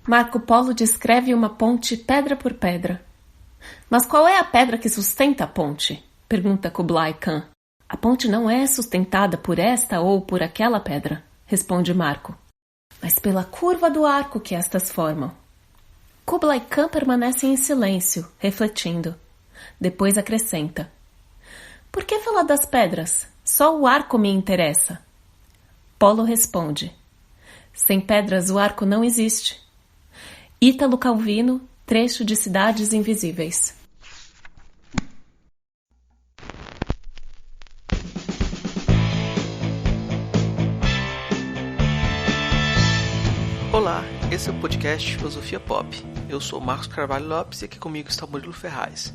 Marco Polo descreve uma ponte pedra por pedra. Mas qual é a pedra que sustenta a ponte? Pergunta Kublai Khan. A ponte não é sustentada por esta ou por aquela pedra, responde Marco, mas pela curva do arco que estas formam. Kublai Khan permanece em silêncio, refletindo. Depois acrescenta. Por que falar das pedras? Só o arco me interessa. Polo responde. Sem pedras o arco não existe. Ítalo Calvino, trecho de Cidades Invisíveis. Olá, esse é o podcast Filosofia Pop. Eu sou Marcos Carvalho Lopes e aqui comigo está Murilo Ferraz.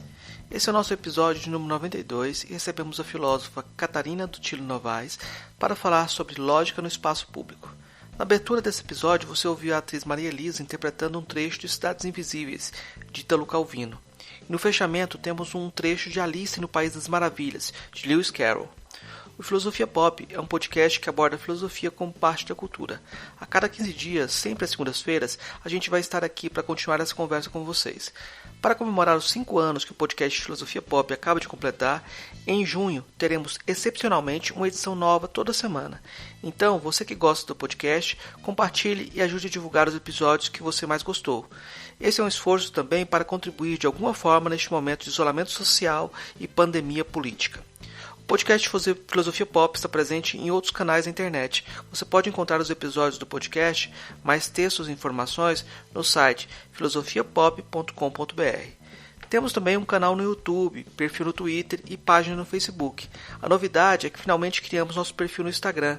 Esse é o nosso episódio de número 92 e recebemos a filósofa Catarina Dutilo Novaes para falar sobre lógica no espaço público. Na abertura desse episódio você ouviu a atriz Maria Elisa interpretando um trecho de Cidades Invisíveis, de Ítalo Calvino. E no fechamento temos um trecho de Alice no País das Maravilhas, de Lewis Carroll. O Filosofia Pop é um podcast que aborda a filosofia como parte da cultura. A cada 15 dias, sempre às segundas-feiras, a gente vai estar aqui para continuar essa conversa com vocês. Para comemorar os 5 anos que o podcast Filosofia Pop acaba de completar, em junho teremos excepcionalmente uma edição nova toda semana. Então, você que gosta do podcast, compartilhe e ajude a divulgar os episódios que você mais gostou. Esse é um esforço também para contribuir de alguma forma neste momento de isolamento social e pandemia política. O podcast Filosofia Pop está presente em outros canais da internet. Você pode encontrar os episódios do podcast, mais textos e informações no site filosofiapop.com.br. Temos também um canal no YouTube, perfil no Twitter e página no Facebook. A novidade é que finalmente criamos nosso perfil no Instagram.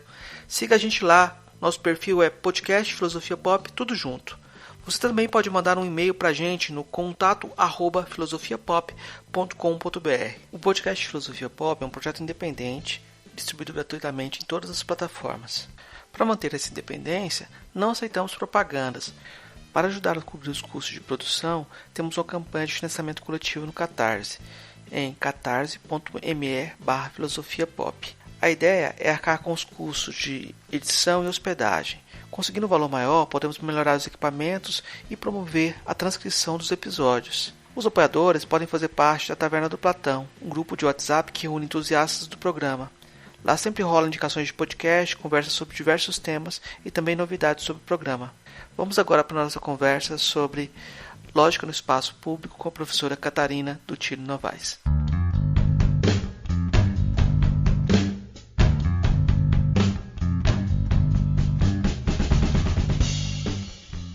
Siga a gente lá, nosso perfil é podcast Filosofia Pop, tudo junto. Você também pode mandar um e-mail para a gente no contato@filosofiapop.com.br. O podcast Filosofia Pop é um projeto independente, distribuído gratuitamente em todas as plataformas. Para manter essa independência, não aceitamos propagandas. Para ajudar a cobrir os custos de produção, temos uma campanha de financiamento coletivo no Catarse, em catarse.me/filosofiapop. A ideia é arcar com os custos de edição e hospedagem. Conseguindo um valor maior, podemos melhorar os equipamentos e promover a transcrição dos episódios. Os apoiadores podem fazer parte da Taverna do Platão, um grupo de WhatsApp que reúne entusiastas do programa. Lá sempre rolam indicações de podcast, conversas sobre diversos temas e também novidades sobre o programa. Vamos agora para a nossa conversa sobre lógica no espaço público com a professora Catarina Dutilo Novaes.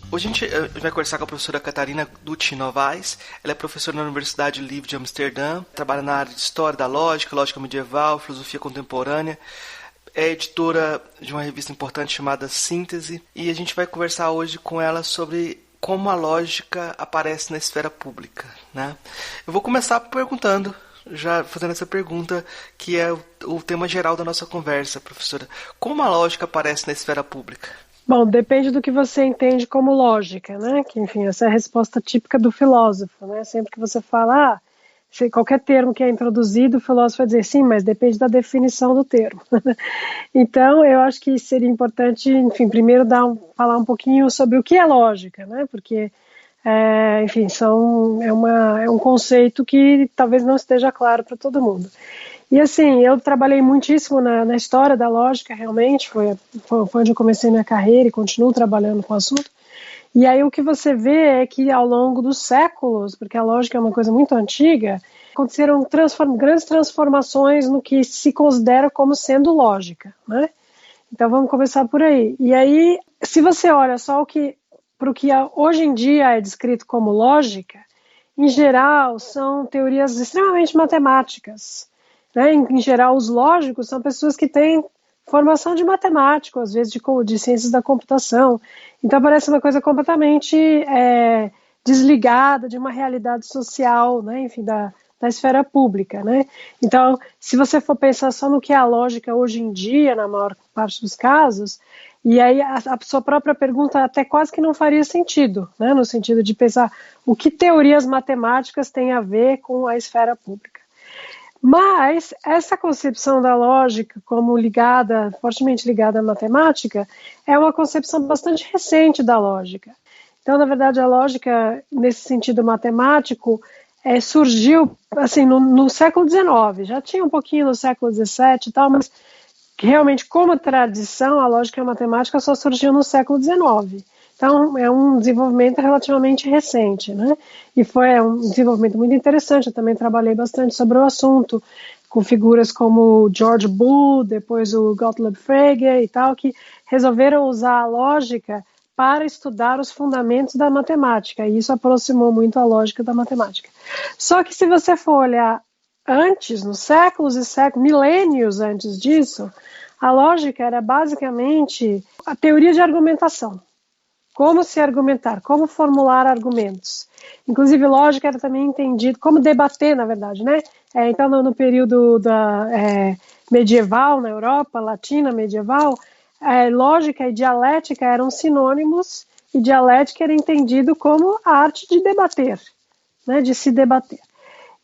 Hoje a gente vai conversar com a professora Catarina Dutilo Novaes. Ela é professora na Universidade Livre de Amsterdã, trabalha na área de História da Lógica, Lógica Medieval, Filosofia Contemporânea. É editora de uma revista importante chamada Síntese. E a gente vai conversar hoje com ela sobre como a lógica aparece na esfera pública, né? Eu vou começar perguntando, já fazendo essa pergunta, que é o tema geral da nossa conversa, professora. Como a lógica aparece na esfera pública? Bom, depende do que você entende como lógica, né? Que, enfim, essa é a resposta típica do filósofo, né? Sempre que você fala, qualquer termo que é introduzido, o filósofo vai dizer, sim, mas depende da definição do termo. Então, eu acho que seria importante, enfim, primeiro falar um pouquinho sobre o que é lógica, né? Porque, enfim, é um conceito que talvez não esteja claro para todo mundo. E assim, eu trabalhei muitíssimo na história da lógica, realmente, foi onde eu comecei minha carreira e continuo trabalhando com o assunto. E aí o que você vê é que ao longo dos séculos, porque a lógica é uma coisa muito antiga, aconteceram grandes transformações no que se considera como sendo lógica, né? Então vamos começar por aí. E aí, se você olha só para o que hoje em dia é descrito como lógica, em geral são teorias extremamente matemáticas. Né? Em geral, os lógicos são pessoas que têm formação de matemático, às vezes de ciências da computação. Então parece uma coisa completamente desligada de uma realidade social, né? Enfim, da esfera pública. Né? Então, se você for pensar só no que é a lógica hoje em dia, na maior parte dos casos, e aí a sua própria pergunta até quase que não faria sentido, né? No sentido de pensar o que teorias matemáticas têm a ver com a esfera pública. Mas essa concepção da lógica como fortemente ligada à matemática, é uma concepção bastante recente da lógica. Então, na verdade, a lógica, nesse sentido matemático, surgiu assim, no século XIX. Já tinha um pouquinho no século XVII e tal, mas realmente, como tradição, a lógica matemática só surgiu no século XIX. Então, é um desenvolvimento relativamente recente, né? E foi um desenvolvimento muito interessante. Eu também trabalhei bastante sobre o assunto, com figuras como George Boole, depois o Gottlob Frege e tal, que resolveram usar a lógica para estudar os fundamentos da matemática, e isso aproximou muito a lógica da matemática. Só que se você for olhar antes, nos séculos e séculos, milênios antes disso, a lógica era basicamente a teoria de argumentação. Como se argumentar, como formular argumentos. Inclusive, lógica era também entendido como debater, na verdade, né? Então, no período medieval, na Europa Latina medieval, lógica e dialética eram sinônimos, e dialética era entendido como a arte de debater, né? De se debater.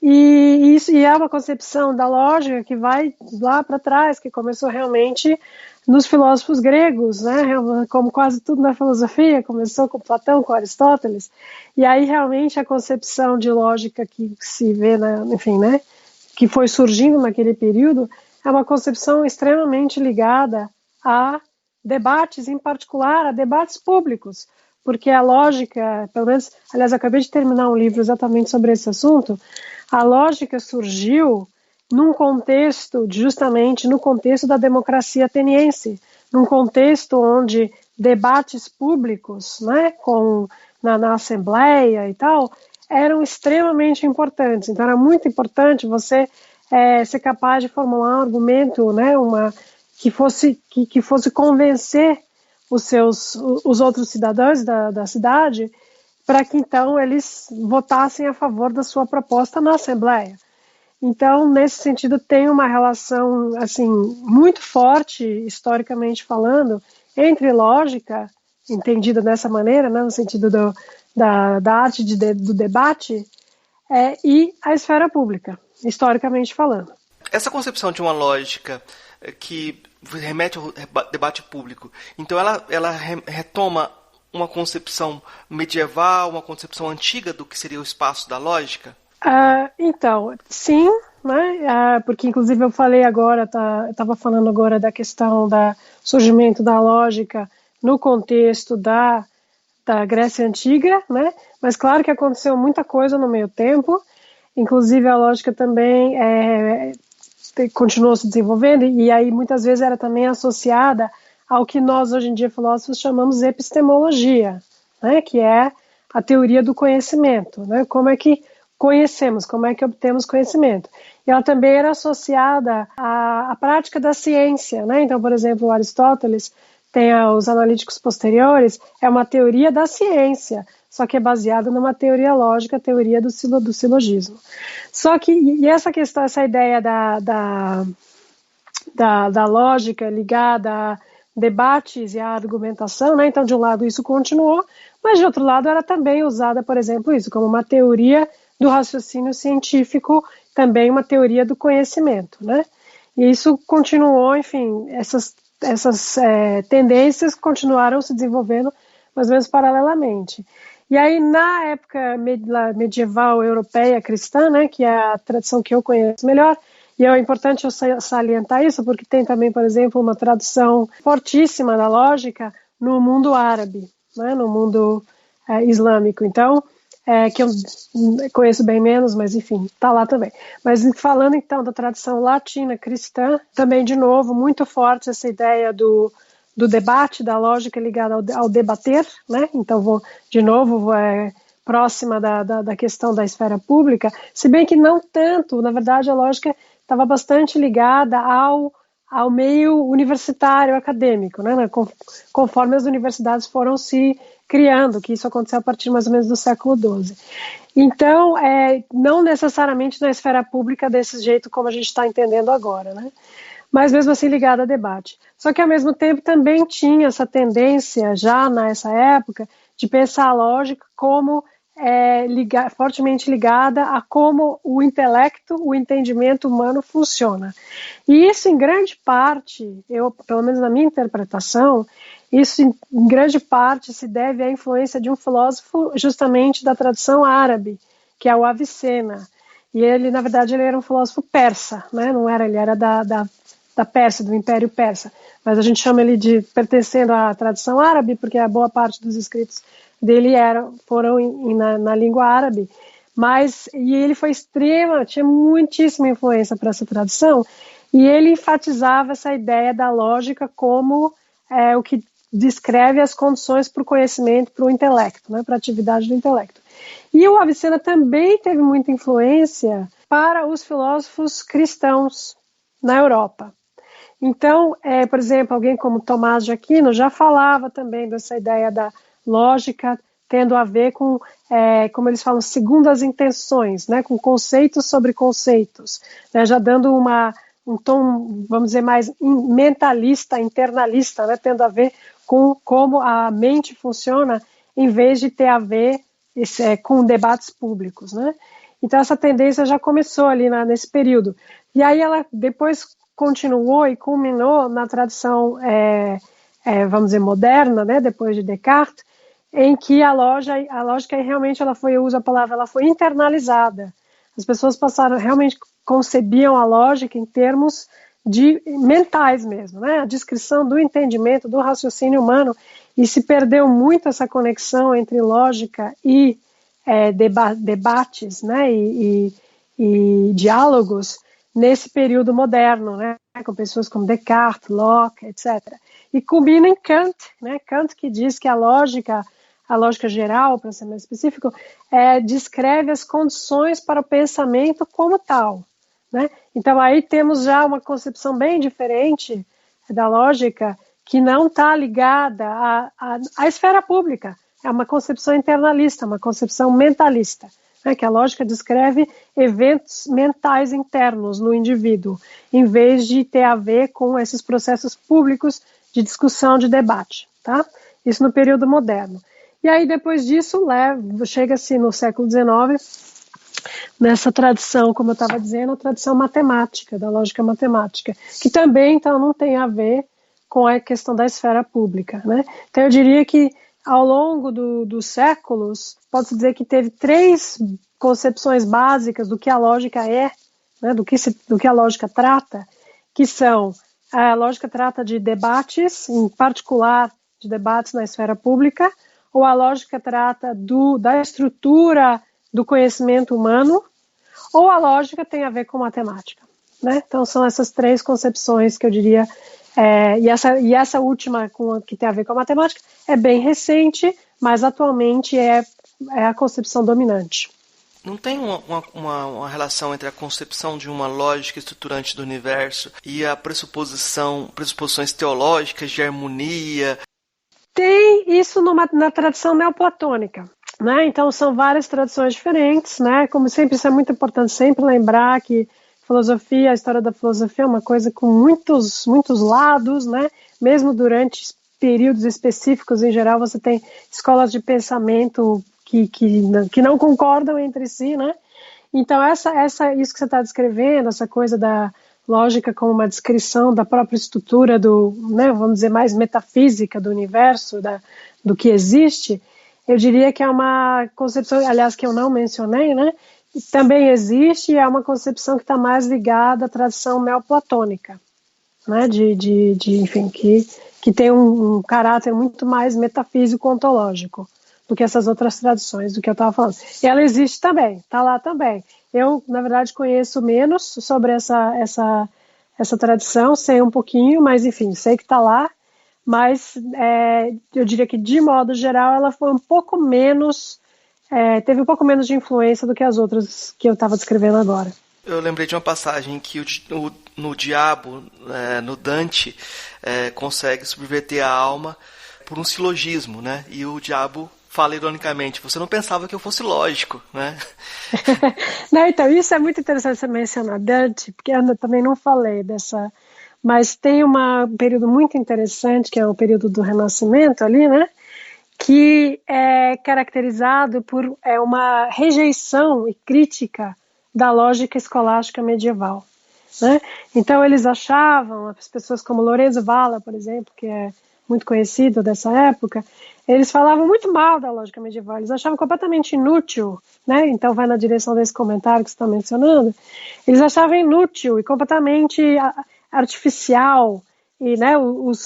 E isso é uma concepção da lógica que vai lá para trás, que começou realmente nos filósofos gregos, né? Como quase tudo na filosofia, começou com Platão, com Aristóteles, e aí realmente a concepção de lógica que se vê, enfim, né? Que foi surgindo naquele período, é uma concepção extremamente ligada a debates, em particular a debates públicos, porque a lógica, pelo menos, aliás, eu acabei de terminar um livro exatamente sobre esse assunto. A lógica surgiu justamente no contexto da democracia ateniense, num contexto onde debates públicos, né, na Assembleia e tal, eram extremamente importantes. Então, era muito importante você ser capaz de formular um argumento, né, que fosse convencer os outros cidadãos da cidade, para que então eles votassem a favor da sua proposta na Assembleia. Então, nesse sentido, tem uma relação assim muito forte, historicamente falando, entre lógica, entendida dessa maneira, né, no sentido da arte do debate, e a esfera pública, historicamente falando. Essa concepção de uma lógica que remete ao debate público, então ela retoma uma concepção medieval, uma concepção antiga do que seria o espaço da lógica? Então, sim, né? Porque inclusive eu falei agora, estava falando agora da questão do surgimento da lógica no contexto da Grécia Antiga, né? Mas claro que aconteceu muita coisa no meio tempo, inclusive a lógica também continuou se desenvolvendo, e aí muitas vezes era também associada ao que nós hoje em dia filósofos chamamos de epistemologia, né? Que é a teoria do conhecimento, né? Como é que conhecemos, como é que obtemos conhecimento. E ela também era associada à prática da ciência, né? Então, por exemplo, Aristóteles tem os analíticos posteriores, é uma teoria da ciência, só que é baseada numa teoria lógica, a teoria do silogismo. Só que, e essa questão, essa ideia da lógica ligada a debates e a argumentação, né? Então, de um lado isso continuou, mas de outro lado era também usada, por exemplo, isso como uma teoria do raciocínio científico, também uma teoria do conhecimento, né? E isso continuou, enfim, essas tendências continuaram se desenvolvendo mais ou menos paralelamente. E aí, na época medieval europeia cristã, né, que é a tradição que eu conheço melhor, e é importante eu salientar isso, porque tem também, por exemplo, uma tradução fortíssima da lógica no mundo árabe, né, no mundo islâmico. Então, que eu conheço bem menos, mas enfim, está lá também. Mas falando então da tradição latina cristã, também de novo, muito forte essa ideia do debate, da lógica ligada ao debater, né? Então de novo, próxima da questão da esfera pública, se bem que não tanto, na verdade a lógica estava bastante ligada ao meio universitário, acadêmico, né? Conforme as universidades foram se criando, que isso aconteceu a partir mais ou menos do século XII. Então, não necessariamente na esfera pública desse jeito como a gente está entendendo agora, né? Mas mesmo assim ligada a debate. Só que ao mesmo tempo também tinha essa tendência, já nessa época, de pensar a lógica como fortemente ligada a como o intelecto, o entendimento humano funciona. E isso, em grande parte, pelo menos na minha interpretação, Isso, em grande parte, se deve à influência de um filósofo justamente da tradição árabe, que é o Avicena. E ele, na verdade, ele era um filósofo persa, né? Não era, ele era da Pérsia, do Império Persa. Mas a gente chama ele de pertencendo à tradição árabe, porque a boa parte dos escritos dele foram na língua árabe. E ele foi tinha muitíssima influência para essa tradição, e ele enfatizava essa ideia da lógica como o que descreve as condições para o conhecimento, para o intelecto, né, para a atividade do intelecto. E o Avicena também teve muita influência para os filósofos cristãos na Europa. Então, por exemplo, alguém como Tomás de Aquino já falava também dessa ideia da lógica tendo a ver com, como eles falam, segundo as intenções, né, com conceitos sobre conceitos, né, já dando um tom, vamos dizer, mais mentalista, internalista, né, tendo a ver com como a mente funciona, em vez de ter a ver com debates públicos, né? Então essa tendência já começou ali nesse período. E aí ela depois continuou e culminou na tradição, vamos dizer, moderna, né, depois de Descartes, em que a lógica realmente eu uso a palavra, ela foi internalizada. As pessoas realmente concebiam a lógica em termos mentais mesmo, né? A descrição do entendimento, do raciocínio humano, e se perdeu muito essa conexão entre lógica e debates, né? E diálogos nesse período moderno, né? Com pessoas como Descartes, Locke, etc. E culmina em Kant, né? Kant que diz que a lógica geral, para ser mais específico, descreve as condições para o pensamento como tal, né? Então aí temos já uma concepção bem diferente da lógica, que não está ligada à esfera pública. É uma concepção internalista, uma concepção mentalista, né? Que a lógica descreve eventos mentais internos no indivíduo, em vez de ter a ver com esses processos públicos de discussão, de debate, tá? Isso no período moderno. E aí, depois disso, chega-se no século XIX, nessa tradição, como eu estava dizendo, a tradição matemática, da lógica matemática, que também, então, não tem a ver com a questão da esfera pública, né? Então, eu diria que, ao longo dos séculos, pode-se dizer que teve 3 concepções básicas do que a lógica é, né? do que a lógica trata, que são: a lógica trata de debates, em particular, de debates na esfera pública, ou a lógica trata da estrutura do conhecimento humano, ou a lógica tem a ver com matemática, né? Então são essas 3 concepções que eu diria, e essa última que tem a ver com a matemática é bem recente, mas atualmente é a concepção dominante. Não tem uma relação entre a concepção de uma lógica estruturante do universo e a pressuposições teológicas de harmonia? Tem isso na tradição neoplatônica, né? Então são várias tradições diferentes, né? Como sempre, isso é muito importante sempre lembrar que a história da filosofia é uma coisa com muitos lados, né? Mesmo durante períodos específicos, em geral, você tem escolas de pensamento que não concordam entre si, né? Então isso que você está descrevendo, essa coisa da lógica como uma descrição da própria estrutura né, vamos dizer, mais metafísica do universo, do que existe, eu diria que é uma concepção, aliás, que eu não mencionei, né? Também existe, e é uma concepção que está mais ligada à tradição neoplatônica, né? Enfim, que tem um caráter muito mais metafísico ontológico do que essas outras tradições do que eu estava falando. E ela existe também, está lá também. Eu, na verdade, conheço menos sobre essa tradição, sei um pouquinho, mas, enfim, sei que está lá, mas eu diria que, de modo geral, ela foi um pouco menos, teve um pouco menos de influência do que as outras que eu estava descrevendo agora. Eu lembrei de uma passagem que no Diabo, no Dante, consegue subverter a alma por um silogismo, né? E o diabo fala ironicamente: você não pensava que eu fosse lógico, né? Não, então, isso é muito interessante você mencionar Dante, porque eu também não falei dessa, mas tem um período muito interessante, que é o período do Renascimento ali, né? Que é caracterizado por uma rejeição e crítica da lógica escolástica medieval, né? Então eles achavam, as pessoas como Lorenzo Valla, por exemplo, que é muito conhecido dessa época, eles falavam muito mal da lógica medieval, eles achavam completamente inútil, né? Então vai na direção desse comentário que você está mencionando, eles achavam inútil e completamente artificial, e né,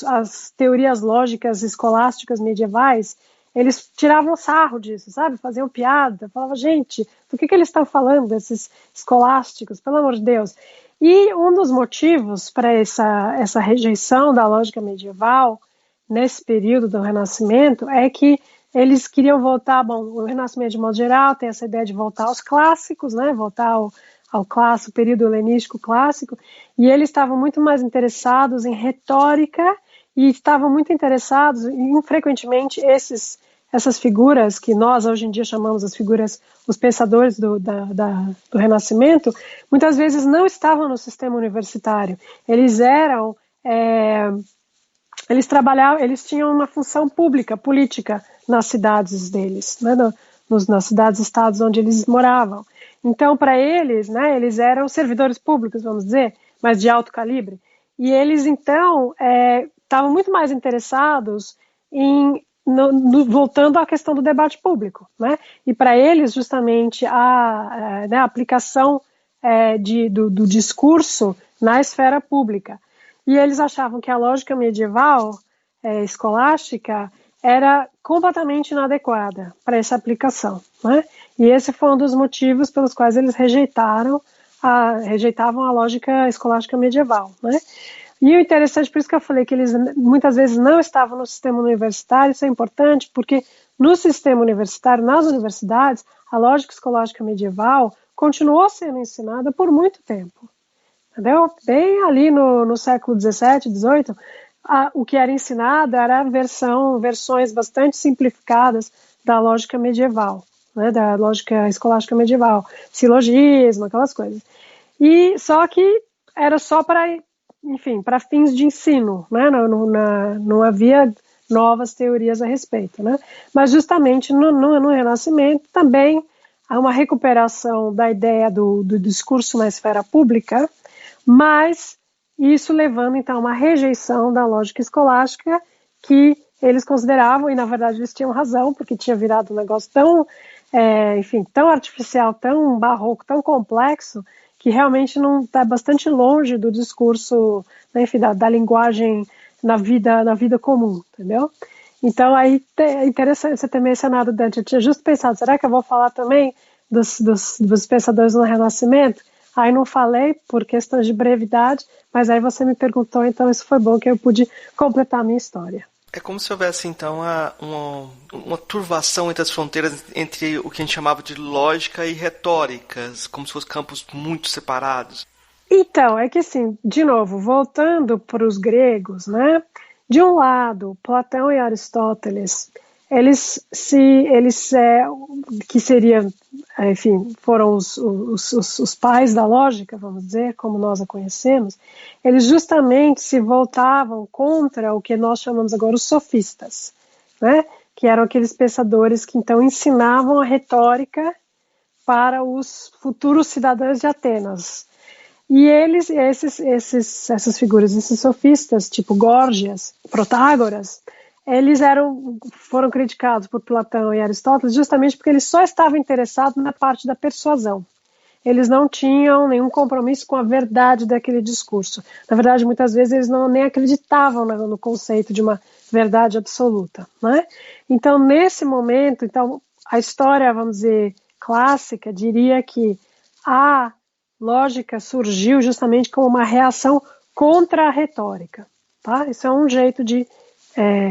as teorias lógicas escolásticas medievais, eles tiravam sarro disso, sabe? Faziam piada, falavam, gente, do que eles estão falando, esses escolásticos, pelo amor de Deus. E um dos motivos para essa rejeição da lógica medieval, nesse período do Renascimento, é que eles queriam voltar, bom, o Renascimento de modo geral tem essa ideia de voltar aos clássicos, né, voltar ao clássico, período helenístico clássico, e eles estavam muito mais interessados em retórica e estavam muito interessados em, frequentemente, essas figuras que nós hoje em dia chamamos as figuras, os pensadores do Renascimento, muitas vezes não estavam no sistema universitário. Eles eram, eles trabalhavam, eles tinham uma função pública, política nas cidades deles, né, nas cidades-estados onde eles moravam. Então, para eles, né, eles eram servidores públicos, vamos dizer, mas de alto calibre. E eles, então, estavam muito mais interessados em voltando à questão do debate público, né? E para eles, justamente, a aplicação do discurso na esfera pública. E eles achavam que a lógica medieval, escolástica, era completamente inadequada para essa aplicação, né? E esse foi um dos motivos pelos quais eles rejeitavam a lógica escolástica medieval, né? E o interessante, por isso que eu falei que eles muitas vezes não estavam no sistema universitário, isso é importante, porque no sistema universitário, nas universidades, a lógica escolástica medieval continuou sendo ensinada por muito tempo. Entendeu? Bem ali no século XVII, XVIII, o que era ensinado era versões bastante simplificadas da lógica medieval, né, da lógica escolástica medieval, silogismo, aquelas coisas. E só que era só para fins de ensino, né? Não havia novas teorias a respeito, né? Mas justamente no Renascimento também há uma recuperação da ideia do discurso na esfera pública, mas isso levando então a uma rejeição da lógica escolástica que eles consideravam, e na verdade eles tinham razão, porque tinha virado um negócio tão artificial, tão barroco, tão complexo, que realmente não está bastante longe do discurso, né, enfim, da linguagem na vida comum, entendeu? Então aí é interessante você ter mencionado Dante. Eu tinha justo pensado, será que eu vou falar também dos pensadores no Renascimento? Aí não falei por questões de brevidade, mas aí você me perguntou, então isso foi bom que eu pude completar a minha história. É como se houvesse, então, uma turvação entre as fronteiras entre o que a gente chamava de lógica e retóricas, como se fossem campos muito separados. Então, é que assim, de novo, voltando para os gregos, né? De um lado, Platão e Aristóteles, que seriam, enfim, foram os pais da lógica, vamos dizer, como nós a conhecemos, eles justamente se voltavam contra o que nós chamamos agora os sofistas, né? Que eram aqueles pensadores que então ensinavam a retórica para os futuros cidadãos de Atenas. E essas figuras, esses sofistas, tipo Górgias, Protágoras, eles foram criticados por Platão e Aristóteles justamente porque eles só estavam interessados na parte da persuasão. Eles não tinham nenhum compromisso com a verdade daquele discurso. Na verdade, muitas vezes eles nem acreditavam no conceito de uma verdade absoluta, né? Então, nesse momento, a história, vamos dizer, clássica, diria que a lógica surgiu justamente como uma reação contra a retórica, tá? Isso é um jeito de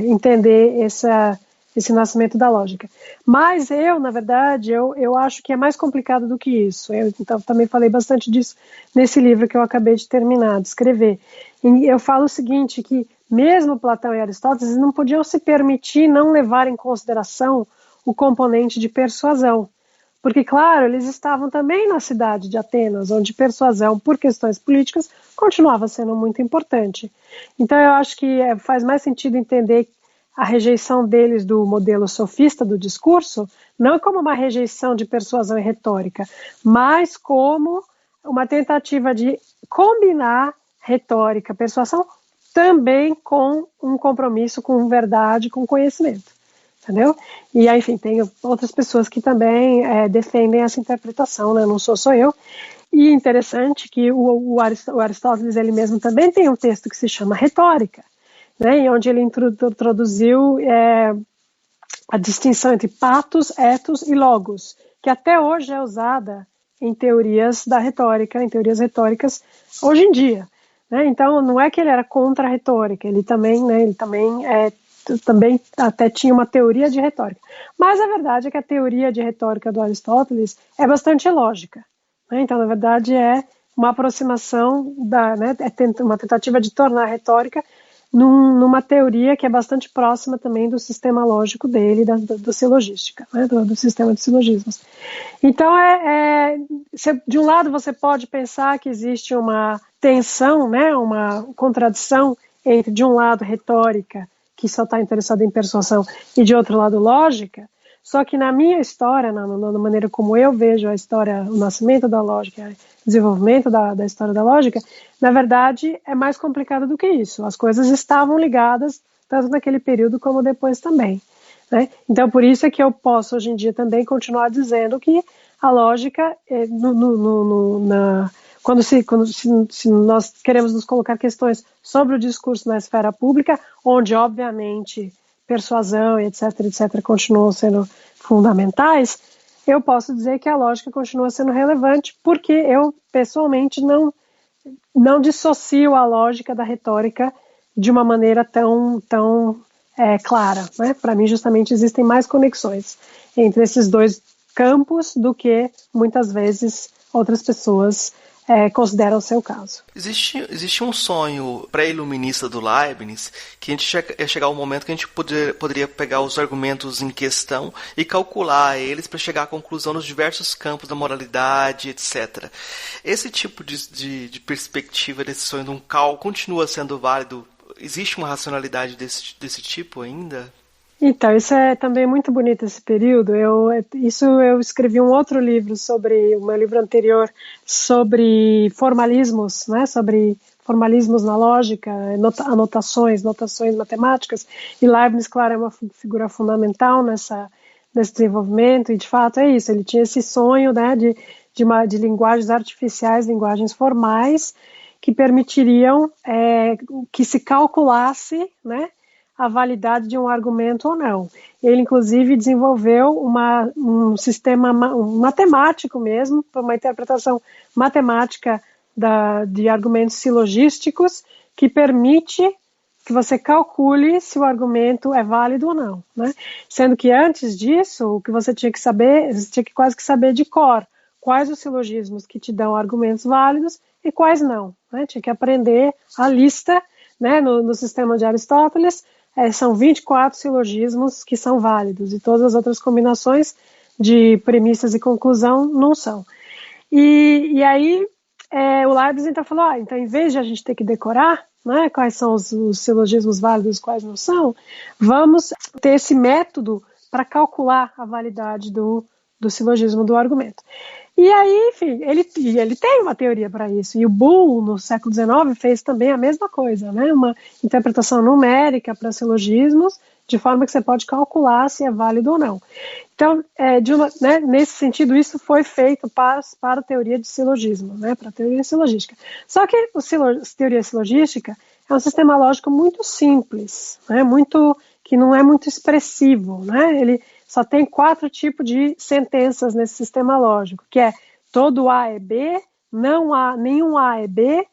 entender esse nascimento da lógica. Mas na verdade, eu acho que é mais complicado do que isso. Então, também falei bastante disso nesse livro que eu acabei de terminar, de escrever. E eu falo o seguinte, que mesmo Platão e Aristóteles não podiam se permitir não levar em consideração o componente de persuasão. Porque, claro, eles estavam também na cidade de Atenas, onde persuasão por questões políticas continuava sendo muito importante. Então, eu acho que faz mais sentido entender a rejeição deles do modelo sofista do discurso, não como uma rejeição de persuasão e retórica, mas como uma tentativa de combinar retórica, persuasão também com um compromisso com verdade, com conhecimento, entendeu? E aí, enfim, tem outras pessoas que também defendem essa interpretação, né? Não sou só eu. E interessante que o Aristóteles, ele mesmo também tem um texto que se chama Retórica, né? E onde ele introduziu a distinção entre patos, ethos e logos, que até hoje é usada em teorias da retórica, em teorias retóricas hoje em dia, né? Então não é que ele era contra a retórica, ele também até tinha uma teoria de retórica, mas a verdade é que a teoria de retórica do Aristóteles é bastante lógica, né? Então na verdade é uma aproximação uma tentativa de tornar a retórica numa teoria que é bastante próxima também do sistema lógico dele, da silogística, né, do sistema de silogismos. Então, de um lado você pode pensar que existe uma tensão, né, uma contradição entre, de um lado, retórica, que só está interessada em persuasão, e de outro lado, lógica. Só que na minha história, na maneira como eu vejo a história, o nascimento da lógica, o desenvolvimento da história da lógica, na verdade é mais complicado do que isso. As coisas estavam ligadas, tanto naquele período como depois também, né? Então por isso é que eu posso hoje em dia também continuar dizendo que a lógica, se nós queremos nos colocar questões sobre o discurso na esfera pública, onde obviamente persuasão, etc., continuam sendo fundamentais, eu posso dizer que a lógica continua sendo relevante, porque eu, pessoalmente, não dissocio a lógica da retórica de uma maneira tão clara, né? Para mim, justamente, existem mais conexões entre esses dois campos do que, muitas vezes, outras pessoas consideram o seu caso. Existe um sonho pré-iluminista do Leibniz que a gente ia chegar um momento que a gente poderia pegar os argumentos em questão e calcular eles para chegar à conclusão nos diversos campos da moralidade, etc. Esse tipo de perspectiva desse sonho de um cálculo continua sendo válido? Existe uma racionalidade desse tipo ainda? Então, isso é também muito bonito esse período. Eu escrevi um outro livro sobre, o meu livro anterior, sobre formalismos, né? Sobre formalismos na lógica, notações matemáticas, e Leibniz, claro, é uma figura fundamental nesse desenvolvimento, e de fato é isso, ele tinha esse sonho, né, de linguagens artificiais, linguagens formais, que permitiriam que se calculasse, né, a validade de um argumento ou não. Ele, inclusive, desenvolveu um sistema matemático mesmo, uma interpretação matemática de argumentos silogísticos que permite que você calcule se o argumento é válido ou não, né? Sendo que antes disso, o que você tinha que saber, você tinha que quase que saber de cor quais os silogismos que te dão argumentos válidos e quais não, né? Tinha que aprender a lista, né, no sistema de Aristóteles. São 24 silogismos que são válidos e todas as outras combinações de premissas e conclusão não são. E aí o Leibniz então falou, então em vez de a gente ter que decorar, né, quais são os silogismos válidos e quais não são, vamos ter esse método para calcular a validade do silogismo do argumento. E aí, enfim, ele tem uma teoria para isso. E o Boole, no século XIX, fez também a mesma coisa, né? Uma interpretação numérica para silogismos, de forma que você pode calcular se é válido ou não. Então, nesse sentido, isso foi feito para a teoria de silogismo, né? Para a teoria silogística. Só que a teoria silogística é um sistema lógico muito simples, né? Que não é muito expressivo, né? Ele só tem 4 tipos de sentenças nesse sistema lógico, que é todo A é B, não há nenhum A é B,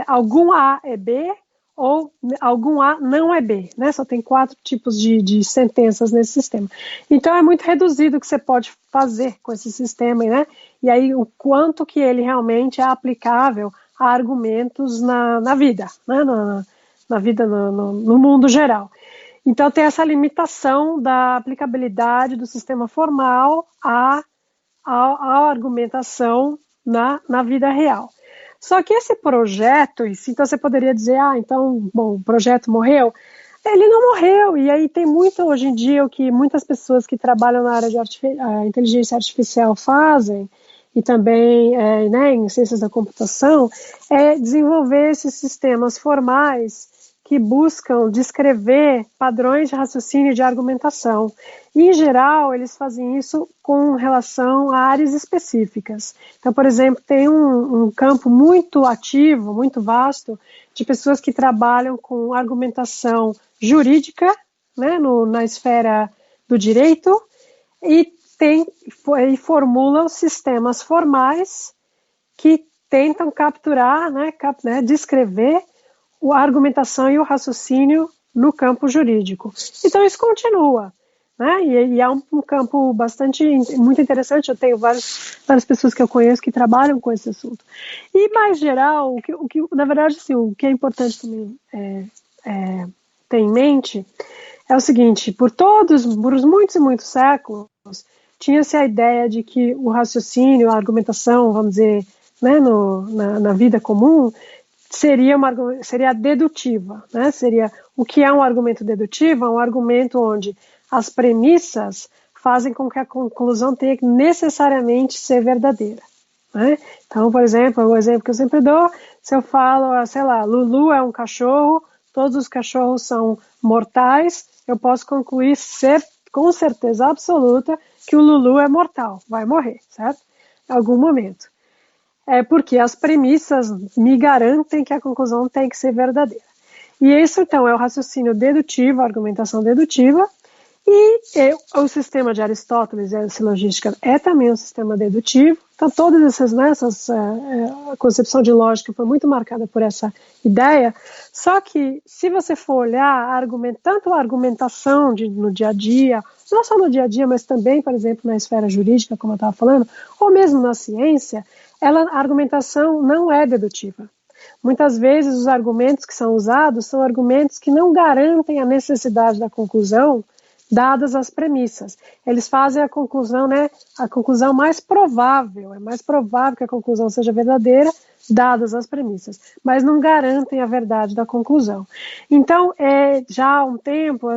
algum A é B, ou algum A não é B, né? Só tem 4 tipos de sentenças nesse sistema. Então é muito reduzido o que você pode fazer com esse sistema, né? E aí o quanto que ele realmente é aplicável a argumentos na vida, né? Na vida, no mundo geral. Então tem essa limitação da aplicabilidade do sistema formal à argumentação na vida real. Só que esse projeto, então você poderia dizer, o projeto morreu. Ele não morreu, e aí tem muito hoje em dia o que muitas pessoas que trabalham na área de inteligência artificial fazem, e também em ciências da computação, é desenvolver esses sistemas formais que buscam descrever padrões de raciocínio e de argumentação. E, em geral, eles fazem isso com relação a áreas específicas. Então, por exemplo, tem um campo muito ativo, muito vasto, de pessoas que trabalham com argumentação jurídica, né, na esfera do direito, e formulam sistemas formais que tentam capturar, descrever a argumentação e o raciocínio no campo jurídico. Então, isso continua, né? E é um campo muito interessante. Eu tenho várias pessoas que eu conheço que trabalham com esse assunto. E, mais geral, na verdade, assim, o que é importante também ter em mente é o seguinte: por muitos e muitos séculos, tinha-se a ideia de que o raciocínio, a argumentação, vamos dizer, né, na vida comum, seria dedutiva, né? O que é um argumento dedutivo? É um argumento onde as premissas fazem com que a conclusão tenha que necessariamente ser verdadeira, né? Então, por exemplo, o exemplo que eu sempre dou, se eu falo, sei lá, Lulu é um cachorro, todos os cachorros são mortais, eu posso concluir com certeza absoluta que o Lulu é mortal, vai morrer, certo? Em algum momento. Porque as premissas me garantem que a conclusão tem que ser verdadeira. E isso, então, é o raciocínio dedutivo, a argumentação dedutiva, e o sistema de Aristóteles, a silogística, é também um sistema dedutivo. Então, todas a concepção de lógica foi muito marcada por essa ideia. Só que, se você for olhar tanto a argumentação no dia a dia, não só no dia a dia, mas também, por exemplo, na esfera jurídica, como eu estava falando, ou mesmo na ciência, a argumentação não é dedutiva. Muitas vezes os argumentos que são usados são argumentos que não garantem a necessidade da conclusão, dadas as premissas. Eles fazem a conclusão, né, a conclusão mais provável. É mais provável que a conclusão seja verdadeira, dadas as premissas, mas não garantem a verdade da conclusão. Então, já há um tempo,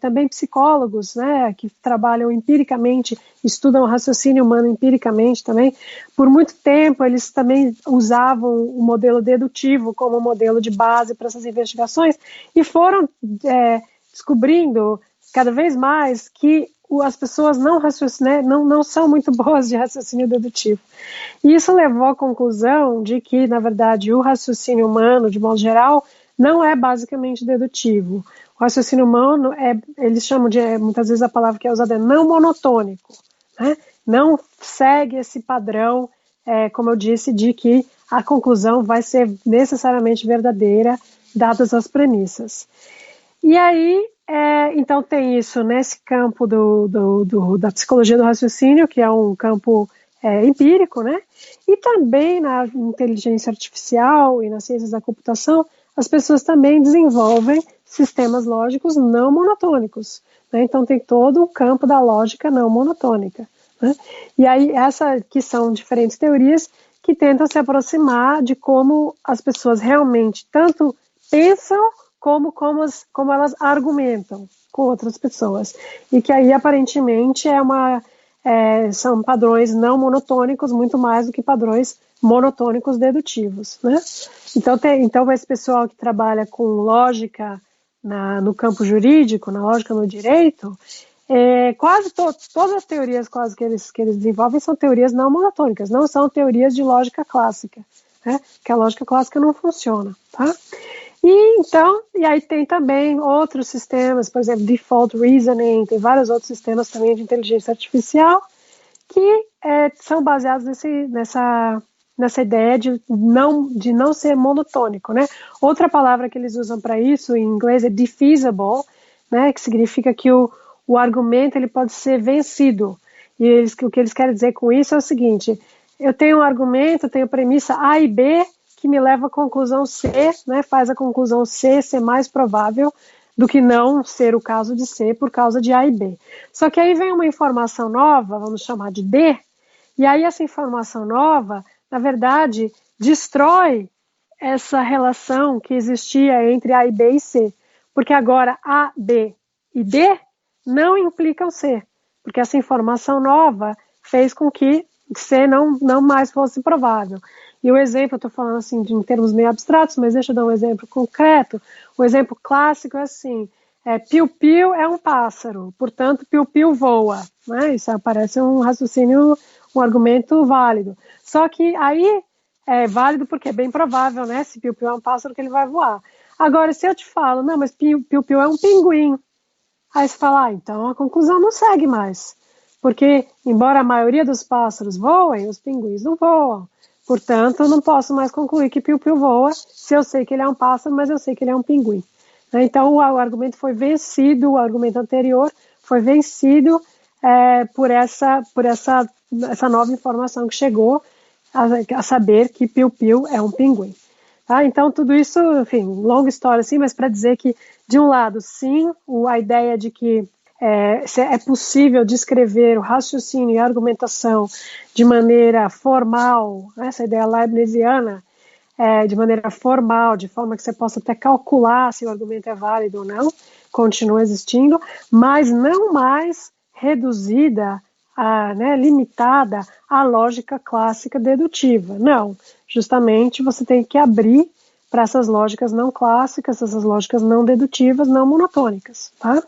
também psicólogos, né, que trabalham empiricamente, estudam o raciocínio humano empiricamente também, por muito tempo eles também usavam o modelo dedutivo como modelo de base para essas investigações e foram descobrindo cada vez mais que as pessoas não são muito boas de raciocínio dedutivo. E isso levou à conclusão de que, na verdade, o raciocínio humano, de modo geral, não é basicamente dedutivo. O raciocínio humano eles chamam muitas vezes a palavra que é usada é não monotônico, né? Não segue esse padrão, como eu disse, de que a conclusão vai ser necessariamente verdadeira, dadas as premissas. E aí, então tem isso nesse campo da psicologia do raciocínio, que é um campo empírico, né? E também na inteligência artificial e nas ciências da computação, as pessoas também desenvolvem sistemas lógicos não monotônicos, né? Então tem todo o campo da lógica não monotônica, né? E aí que são diferentes teorias que tentam se aproximar de como as pessoas realmente tanto pensam como elas argumentam com outras pessoas. E que aí, aparentemente, são padrões não monotônicos, muito mais do que padrões monotônicos dedutivos, né? Então esse pessoal que trabalha com lógica no campo jurídico, na lógica no direito, quase todas as teorias quase que eles desenvolvem são teorias não monotônicas, não são teorias de lógica clássica, né? Que a lógica clássica não funciona, tá? E aí tem também outros sistemas, por exemplo, Default Reasoning, tem vários outros sistemas também de inteligência artificial que são baseados nessa ideia de não ser monotônico, né? Outra palavra que eles usam para isso em inglês é defeasible, né? Que significa que o argumento ele pode ser vencido. E o que eles querem dizer com isso é o seguinte: eu tenho um argumento, eu tenho premissa A e B, que me leva à conclusão C, né, faz a conclusão C ser mais provável do que não ser o caso de C por causa de A e B. Só que aí vem uma informação nova, vamos chamar de D, e aí essa informação nova, na verdade, destrói essa relação que existia entre A e B e C, porque agora A, B e D não implicam C, porque essa informação nova fez com que C não mais fosse provável. E o exemplo, eu estou falando assim em termos meio abstratos, mas deixa eu dar um exemplo concreto. O exemplo clássico é assim, piu-piu é um pássaro, portanto piu-piu voa, né? Isso parece um raciocínio, um argumento válido. Só que aí é válido porque é bem provável, né? Se piu-piu é um pássaro, que ele vai voar. Agora, se eu te falo, não, mas piu-piu é um pinguim, aí você fala, então a conclusão não segue mais. Porque, embora a maioria dos pássaros voem, os pinguins não voam. Portanto, eu não posso mais concluir que piu-piu voa, se eu sei que ele é um pássaro, mas eu sei que ele é um pinguim. Então, o argumento foi vencido, o argumento anterior foi vencido por essa nova informação que chegou a saber que piu-piu é um pinguim. Tá? Então, tudo isso, enfim, longa história assim, mas para dizer que, de um lado, sim, a ideia de que é possível descrever o raciocínio e a argumentação de maneira formal, essa ideia leibniziana, de maneira formal, de forma que você possa até calcular se o argumento é válido ou não, continua existindo, mas não mais reduzida, limitada à lógica clássica dedutiva. Não, justamente você tem que abrir para essas lógicas não clássicas, essas lógicas não dedutivas, não monotônicas, tá?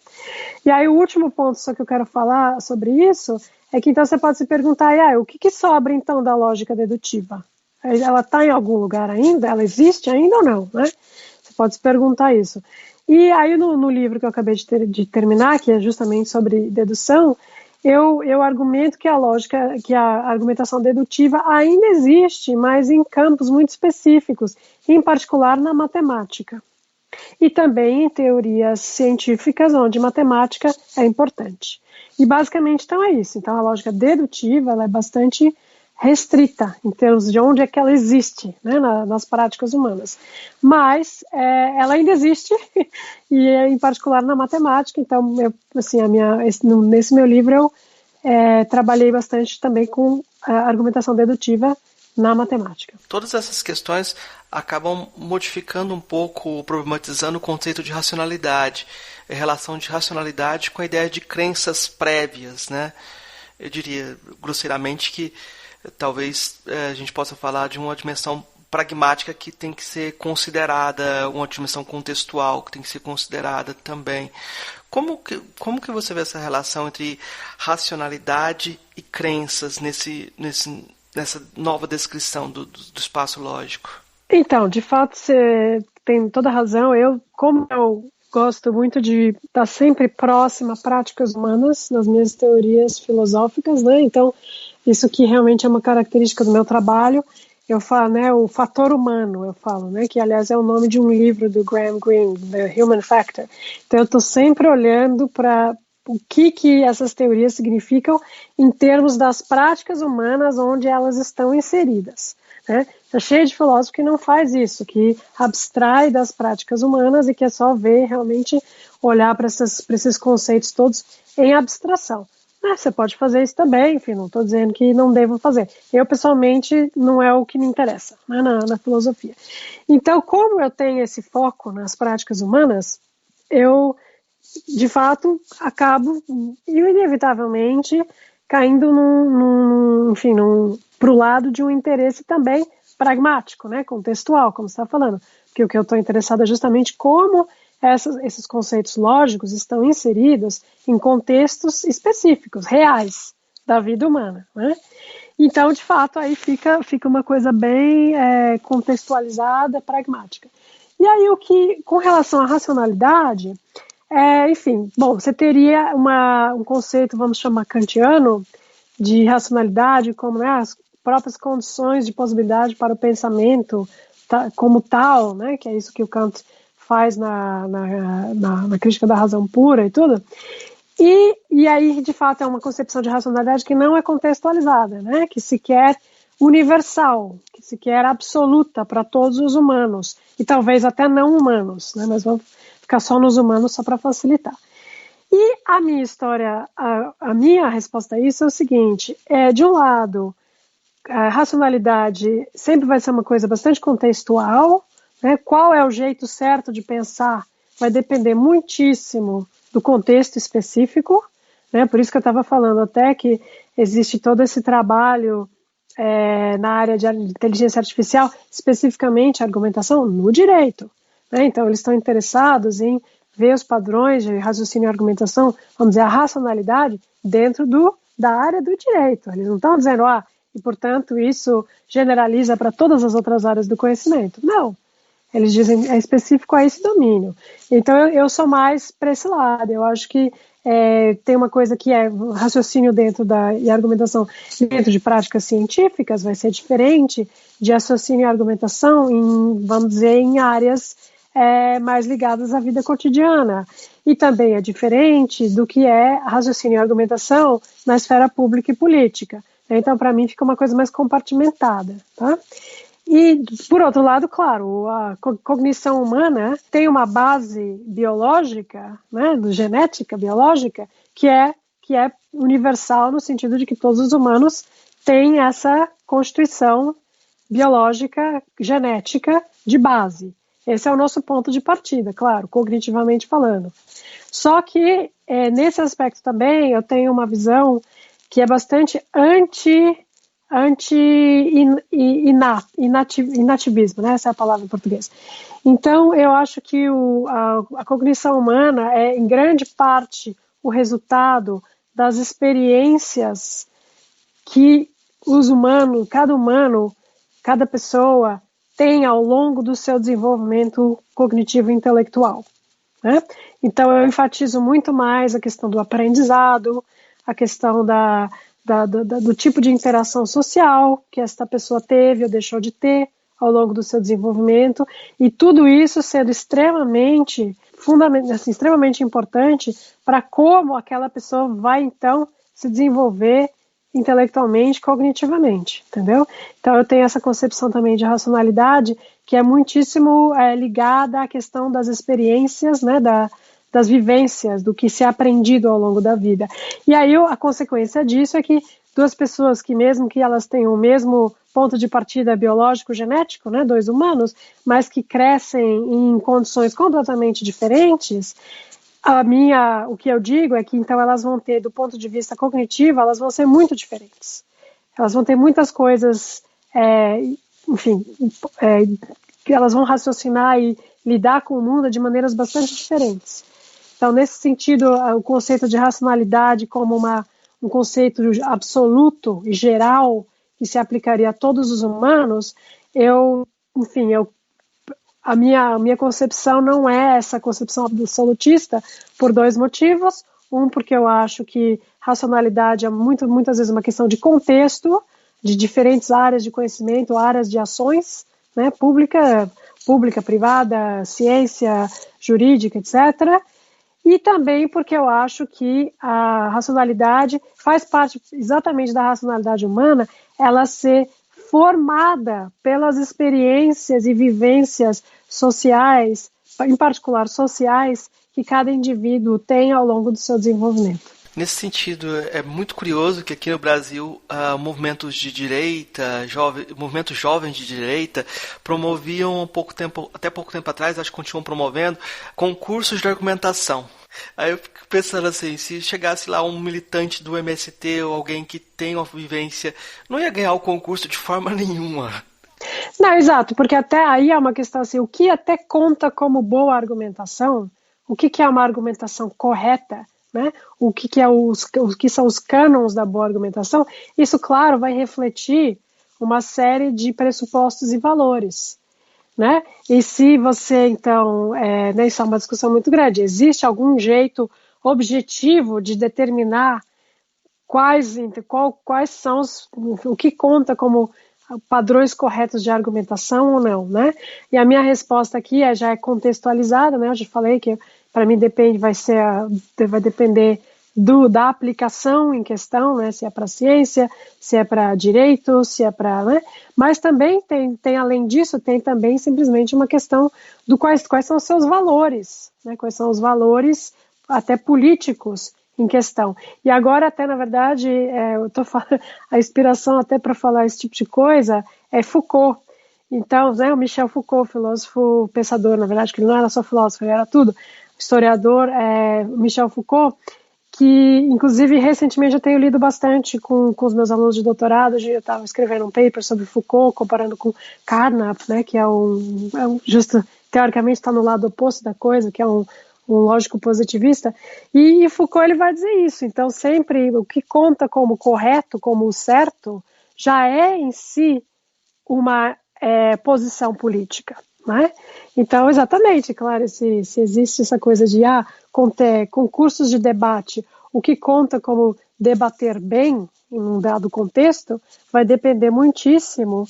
E aí o último ponto só que eu quero falar sobre isso é que então você pode se perguntar, o que sobra então da lógica dedutiva? Ela está em algum lugar ainda? Ela existe ainda ou não? Né? Você pode se perguntar isso. E aí no livro que eu acabei de terminar, que é justamente sobre dedução, eu argumento que a argumentação dedutiva ainda existe, mas em campos muito específicos, em particular na matemática. E também em teorias científicas, onde matemática é importante. E basicamente então é isso. Então a lógica dedutiva ela é bastante restrita em termos de onde é que ela existe, né, nas práticas humanas. Mas ela ainda existe, e em particular na matemática. Então, nesse meu livro eu trabalhei bastante também com a argumentação dedutiva na matemática. Todas essas questões acabam modificando um pouco, problematizando o conceito de racionalidade, a relação de racionalidade com a ideia de crenças prévias, né? Eu diria grosseiramente que talvez a gente possa falar de uma dimensão pragmática que tem que ser considerada, uma dimensão contextual que tem que ser considerada também. Como que você vê essa relação entre racionalidade e crenças nessa nova descrição do espaço lógico? Então, de fato, você tem toda a razão. Como eu gosto muito de estar sempre próxima a práticas humanas nas minhas teorias filosóficas, né? Então, isso que realmente é uma característica do meu trabalho. Eu falo, né, o fator humano, eu falo, né, que aliás é o nome de um livro do Graham Greene, The Human Factor. Então eu estou sempre olhando para o que essas teorias significam em termos das práticas humanas onde elas estão inseridas. Né? Está cheio de filósofo que não faz isso, que abstrai das práticas humanas e que é só ver, realmente olhar para esses conceitos todos em abstração. Você pode fazer isso também, enfim, não estou dizendo que não devo fazer. Eu, pessoalmente, não é o que me interessa, né, na filosofia. Então, como eu tenho esse foco nas práticas humanas, eu, de fato, acabo, inevitavelmente, caindo para o lado de um interesse também pragmático, né, contextual, como você está falando. Porque o que eu estou interessado é justamente como esses conceitos lógicos estão inseridos em contextos específicos, reais, da vida humana, né? Então, de fato, aí fica uma coisa bem contextualizada, pragmática. E aí, com relação à racionalidade, enfim, bom, você teria um conceito, vamos chamar kantiano, de racionalidade, como as próprias condições de possibilidade para o pensamento como tal, né? Que é isso que o Kant faz na crítica da razão pura e tudo, e aí, de fato, é uma concepção de racionalidade que não é contextualizada, né? Que se quer universal, que se quer absoluta para todos os humanos, e talvez até não humanos, né? Mas vamos ficar só nos humanos só para facilitar. E a minha história, a minha resposta a isso é o seguinte, de um lado, a racionalidade sempre vai ser uma coisa bastante contextual, né? Qual é o jeito certo de pensar vai depender muitíssimo do contexto específico, né? Por isso que eu estava falando até que existe todo esse trabalho na área de inteligência artificial, especificamente a argumentação no direito, né? Então, eles estão interessados em ver os padrões de raciocínio e argumentação, vamos dizer, a racionalidade dentro da área do direito. Eles não estão dizendo, e portanto isso generaliza para todas as outras áreas do conhecimento. Não. Eles dizem, é específico a esse domínio. Então, eu sou mais para esse lado. Eu acho que tem uma coisa que é raciocínio e argumentação dentro de práticas científicas, vai ser diferente de raciocínio e argumentação vamos dizer, em áreas mais ligadas à vida cotidiana. E também é diferente do que é raciocínio e argumentação na esfera pública e política. Então, para mim, fica uma coisa mais compartimentada, tá? E, por outro lado, claro, a cognição humana tem uma base biológica, né, genética biológica, que é universal no sentido de que todos os humanos têm essa constituição biológica, genética de base. Esse é o nosso ponto de partida, claro, cognitivamente falando. Só que, nesse aspecto também, eu tenho uma visão que é bastante inativismo, né? Essa é a palavra em português. Então, eu acho que a cognição humana é, em grande parte, o resultado das experiências que cada pessoa tem ao longo do seu desenvolvimento cognitivo e intelectual, né? Então, eu enfatizo muito mais a questão do aprendizado, a questão do tipo de interação social que esta pessoa teve ou deixou de ter ao longo do seu desenvolvimento, e tudo isso sendo extremamente importante para como aquela pessoa vai, então, se desenvolver intelectualmente, cognitivamente, entendeu? Então, eu tenho essa concepção também de racionalidade que é muitíssimo ligada à questão das experiências, né, das vivências, do que se é aprendido ao longo da vida. E aí a consequência disso é que duas pessoas que mesmo que elas tenham o mesmo ponto de partida biológico-genético, né, dois humanos, mas que crescem em condições completamente diferentes, o que eu digo é que então elas vão ter, do ponto de vista cognitivo, elas vão ser muito diferentes. Elas vão ter muitas coisas, que elas vão raciocinar e lidar com o mundo de maneiras bastante diferentes. Então, nesse sentido, o conceito de racionalidade como um conceito absoluto e geral que se aplicaria a todos os humanos, a minha concepção não é essa concepção absolutista por dois motivos. Um, porque eu acho que racionalidade é muitas vezes uma questão de contexto, de diferentes áreas de conhecimento, áreas de ações, né, pública, privada, ciência, jurídica, etc., e também porque eu acho que a racionalidade faz parte exatamente da racionalidade humana, ela ser formada pelas experiências e vivências sociais, em particular sociais, que cada indivíduo tem ao longo do seu desenvolvimento. Nesse sentido, é muito curioso que aqui no Brasil, movimentos de direita, movimentos jovens de direita, promoviam até pouco tempo atrás, acho que continuam promovendo, concursos de argumentação. Aí eu fico pensando assim, se chegasse lá um militante do MST ou alguém que tem uma vivência, não ia ganhar o concurso de forma nenhuma. Não, exato, porque até aí é uma questão assim, o que até conta como boa argumentação, o que é uma argumentação correta, né? O que são os cânons da boa argumentação, isso, claro, vai refletir uma série de pressupostos e valores, né? E se você, então, isso é uma discussão muito grande, existe algum jeito objetivo de determinar quais são o que conta como padrões corretos de argumentação ou não, né? E a minha resposta aqui já é contextualizada, né? Eu já falei que para mim vai depender da aplicação em questão, né? Se é para ciência, se é para direito, se é para, né? Mas também tem além disso, tem também simplesmente uma questão do quais são os seus valores, né? Quais são os valores até políticos em questão. E agora até, na verdade, eu tô falando, a inspiração até para falar esse tipo de coisa é Foucault. Então, né, o Michel Foucault, filósofo, pensador, na verdade, que ele não era só filósofo, ele era tudo, historiador, Michel Foucault, que, inclusive, recentemente eu tenho lido bastante com os meus alunos de doutorado. Eu estava escrevendo um paper sobre Foucault, comparando com Carnap, né, que justo, teoricamente está no lado oposto da coisa, que é um lógico positivista, e Foucault ele vai dizer isso. Então, sempre o que conta como correto, como certo, já é em si uma posição política. Né? Então, exatamente, claro, se existe essa coisa de concursos de debate, o que conta como debater bem em um dado contexto vai depender muitíssimo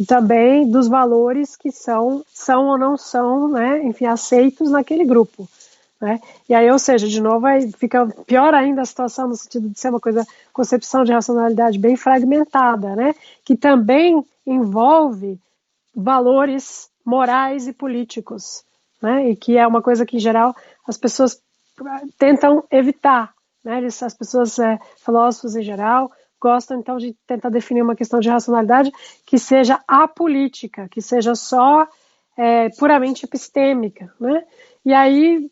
também dos valores que são ou não são, né, enfim, aceitos naquele grupo. Né? E aí, ou seja, de novo, aí fica pior ainda a situação no sentido de ser uma concepção de racionalidade bem fragmentada, né? Que também envolve valores morais e políticos, né? E que é uma coisa que, em geral, as pessoas tentam evitar, né? As pessoas, filósofos em geral, gostam, então, de tentar definir uma questão de racionalidade que seja apolítica, que seja só puramente epistêmica, né? E aí,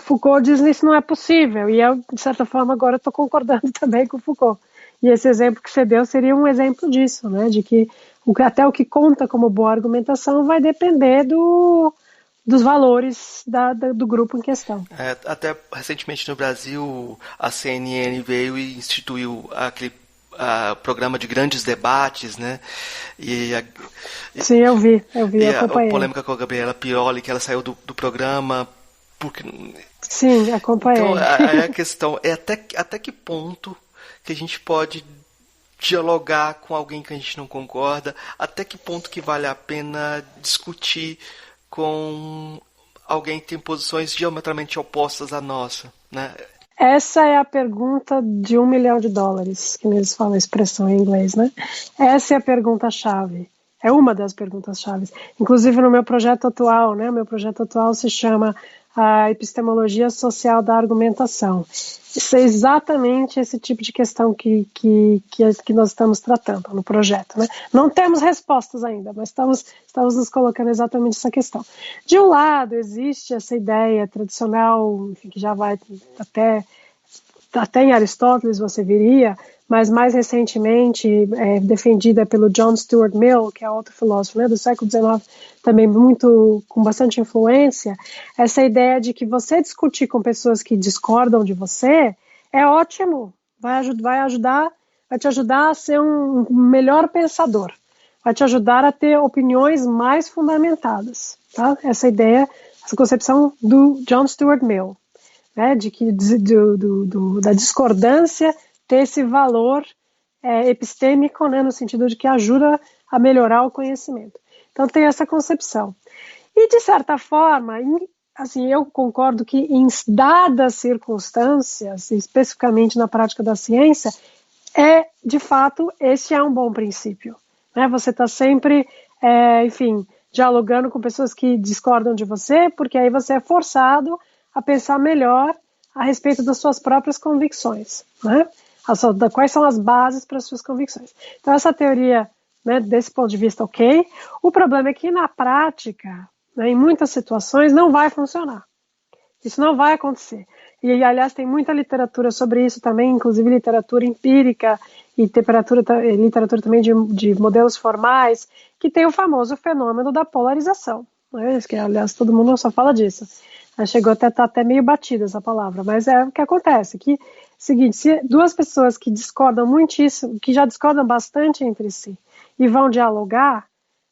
Foucault diz que isso não é possível, e eu, de certa forma, agora estou concordando também com Foucault. E esse exemplo que você deu seria um exemplo disso, né? De que até o que conta como boa argumentação vai depender dos valores do grupo em questão. Até recentemente no Brasil, a CNN veio e instituiu aquele programa de grandes debates, né? Sim, eu vi, acompanhei. A polêmica com a Gabriela Pioli, que ela saiu do programa porque... Sim, acompanhei. Então, a questão é até que ponto que a gente pode dialogar com alguém que a gente não concorda, até que ponto que vale a pena discutir com alguém que tem posições diametralmente opostas à nossa, né? Essa é a pergunta de $1 milhão, que eles falam a expressão em inglês, né? Essa é a pergunta-chave. É uma das perguntas-chave. Inclusive no meu projeto atual, né? Meu projeto atual se chama a Epistemologia Social da Argumentação. Isso é exatamente esse tipo de questão que nós estamos tratando no projeto, né? Não temos respostas ainda, mas estamos nos colocando exatamente essa questão. De um lado, existe essa ideia tradicional, enfim, que já vai até em Aristóteles você viria, mas mais recentemente defendida pelo John Stuart Mill, que é outro filósofo, né, do século XIX, também com bastante influência, essa ideia de que você discutir com pessoas que discordam de você é ótimo, vai te ajudar a ser um melhor pensador, vai te ajudar a ter opiniões mais fundamentadas, tá? Essa ideia, essa concepção do John Stuart Mill, né, de que da discordância ter esse valor epistêmico, né, no sentido de que ajuda a melhorar o conhecimento. Então tem essa concepção. E de certa forma, assim, eu concordo que em dadas circunstâncias, especificamente na prática da ciência, de fato, esse é um bom princípio. Né? Você está sempre, enfim, dialogando com pessoas que discordam de você, porque aí você é forçado a pensar melhor a respeito das suas próprias convicções, né? Quais são as bases para as suas convicções. Então, essa teoria, né, desse ponto de vista, ok. O problema é que, na prática, né, em muitas situações, não vai funcionar. Isso não vai acontecer. E, aliás, tem muita literatura sobre isso também, inclusive literatura empírica e literatura também de modelos formais, que tem o famoso fenômeno da polarização. Né? Que, aliás, todo mundo só fala disso. Chegou até estar até meio batida essa palavra, mas é o que acontece, que seguinte, se duas pessoas que discordam muitíssimo, que já discordam bastante entre si, e vão dialogar,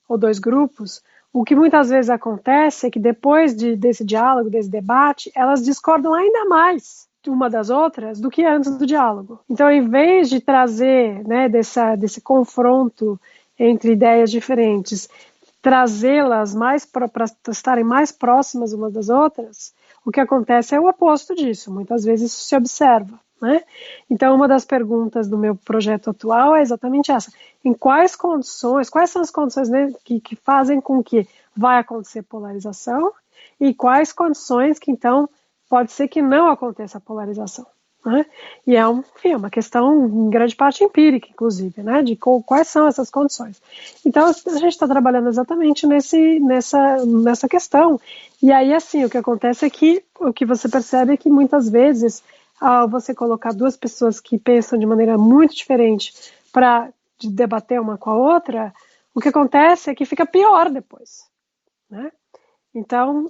ou dois grupos, o que muitas vezes acontece é que depois desse diálogo, desse debate, elas discordam ainda mais uma das outras do que antes do diálogo. Então, em vez de trazer, né, desse confronto entre ideias diferentes, trazê-las mais para estarem mais próximas umas das outras, o que acontece é o oposto disso. Muitas vezes isso se observa, né? Então, uma das perguntas do meu projeto atual é exatamente essa. Em quais são as condições, né, que fazem com que vai acontecer polarização e quais condições que, então, pode ser que não aconteça a polarização. Né? E é uma questão, em grande parte, empírica, inclusive, né? De quais são essas condições. Então, a gente está trabalhando exatamente nessa questão. E aí, assim, o que acontece é que o que você percebe é que, muitas vezes, ao você colocar duas pessoas que pensam de maneira muito diferente para debater uma com a outra, o que acontece é que fica pior depois, né? Então,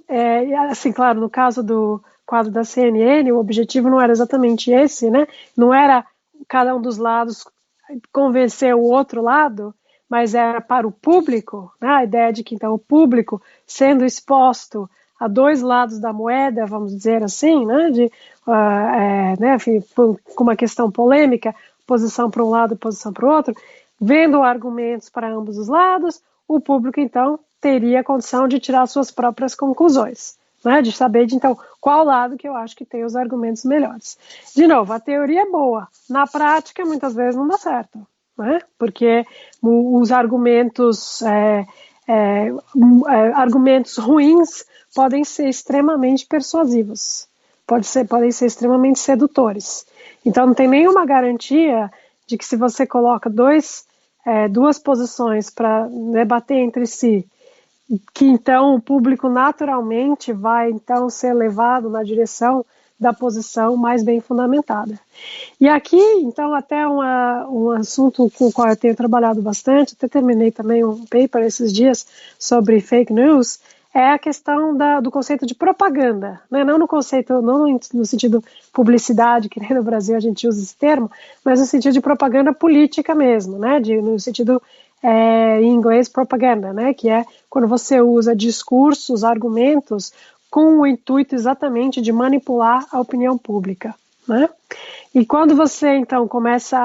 assim, claro, no caso do quadro da CNN, o objetivo não era exatamente esse, né? Não era cada um dos lados convencer o outro lado, mas era para o público, né? A ideia de que, então, o público sendo exposto a dois lados da moeda, vamos dizer assim, né? Enfim, com uma questão polêmica, posição para um lado, posição para o outro, vendo argumentos para ambos os lados, o público, então, teria a condição de tirar suas próprias conclusões, né? De saber, então, qual lado que eu acho que tem os argumentos melhores. De novo, a teoria é boa, na prática, muitas vezes não dá certo, né? Porque os argumentos, argumentos ruins podem ser extremamente persuasivos, podem ser extremamente sedutores. Então, não tem nenhuma garantia de que se você coloca duas posições para debater entre si, que então o público naturalmente vai então ser levado na direção da posição mais bem fundamentada. E aqui, então, até um assunto com o qual eu tenho trabalhado bastante, até terminei também um paper esses dias sobre fake news, é a questão do conceito de propaganda, né? Não no sentido publicidade, que nem no Brasil a gente usa esse termo, mas no sentido de propaganda política mesmo, né? No sentido, em inglês, propaganda, né? Que é quando você usa discursos, argumentos, com o intuito exatamente de manipular a opinião pública, né? E quando você, então, começa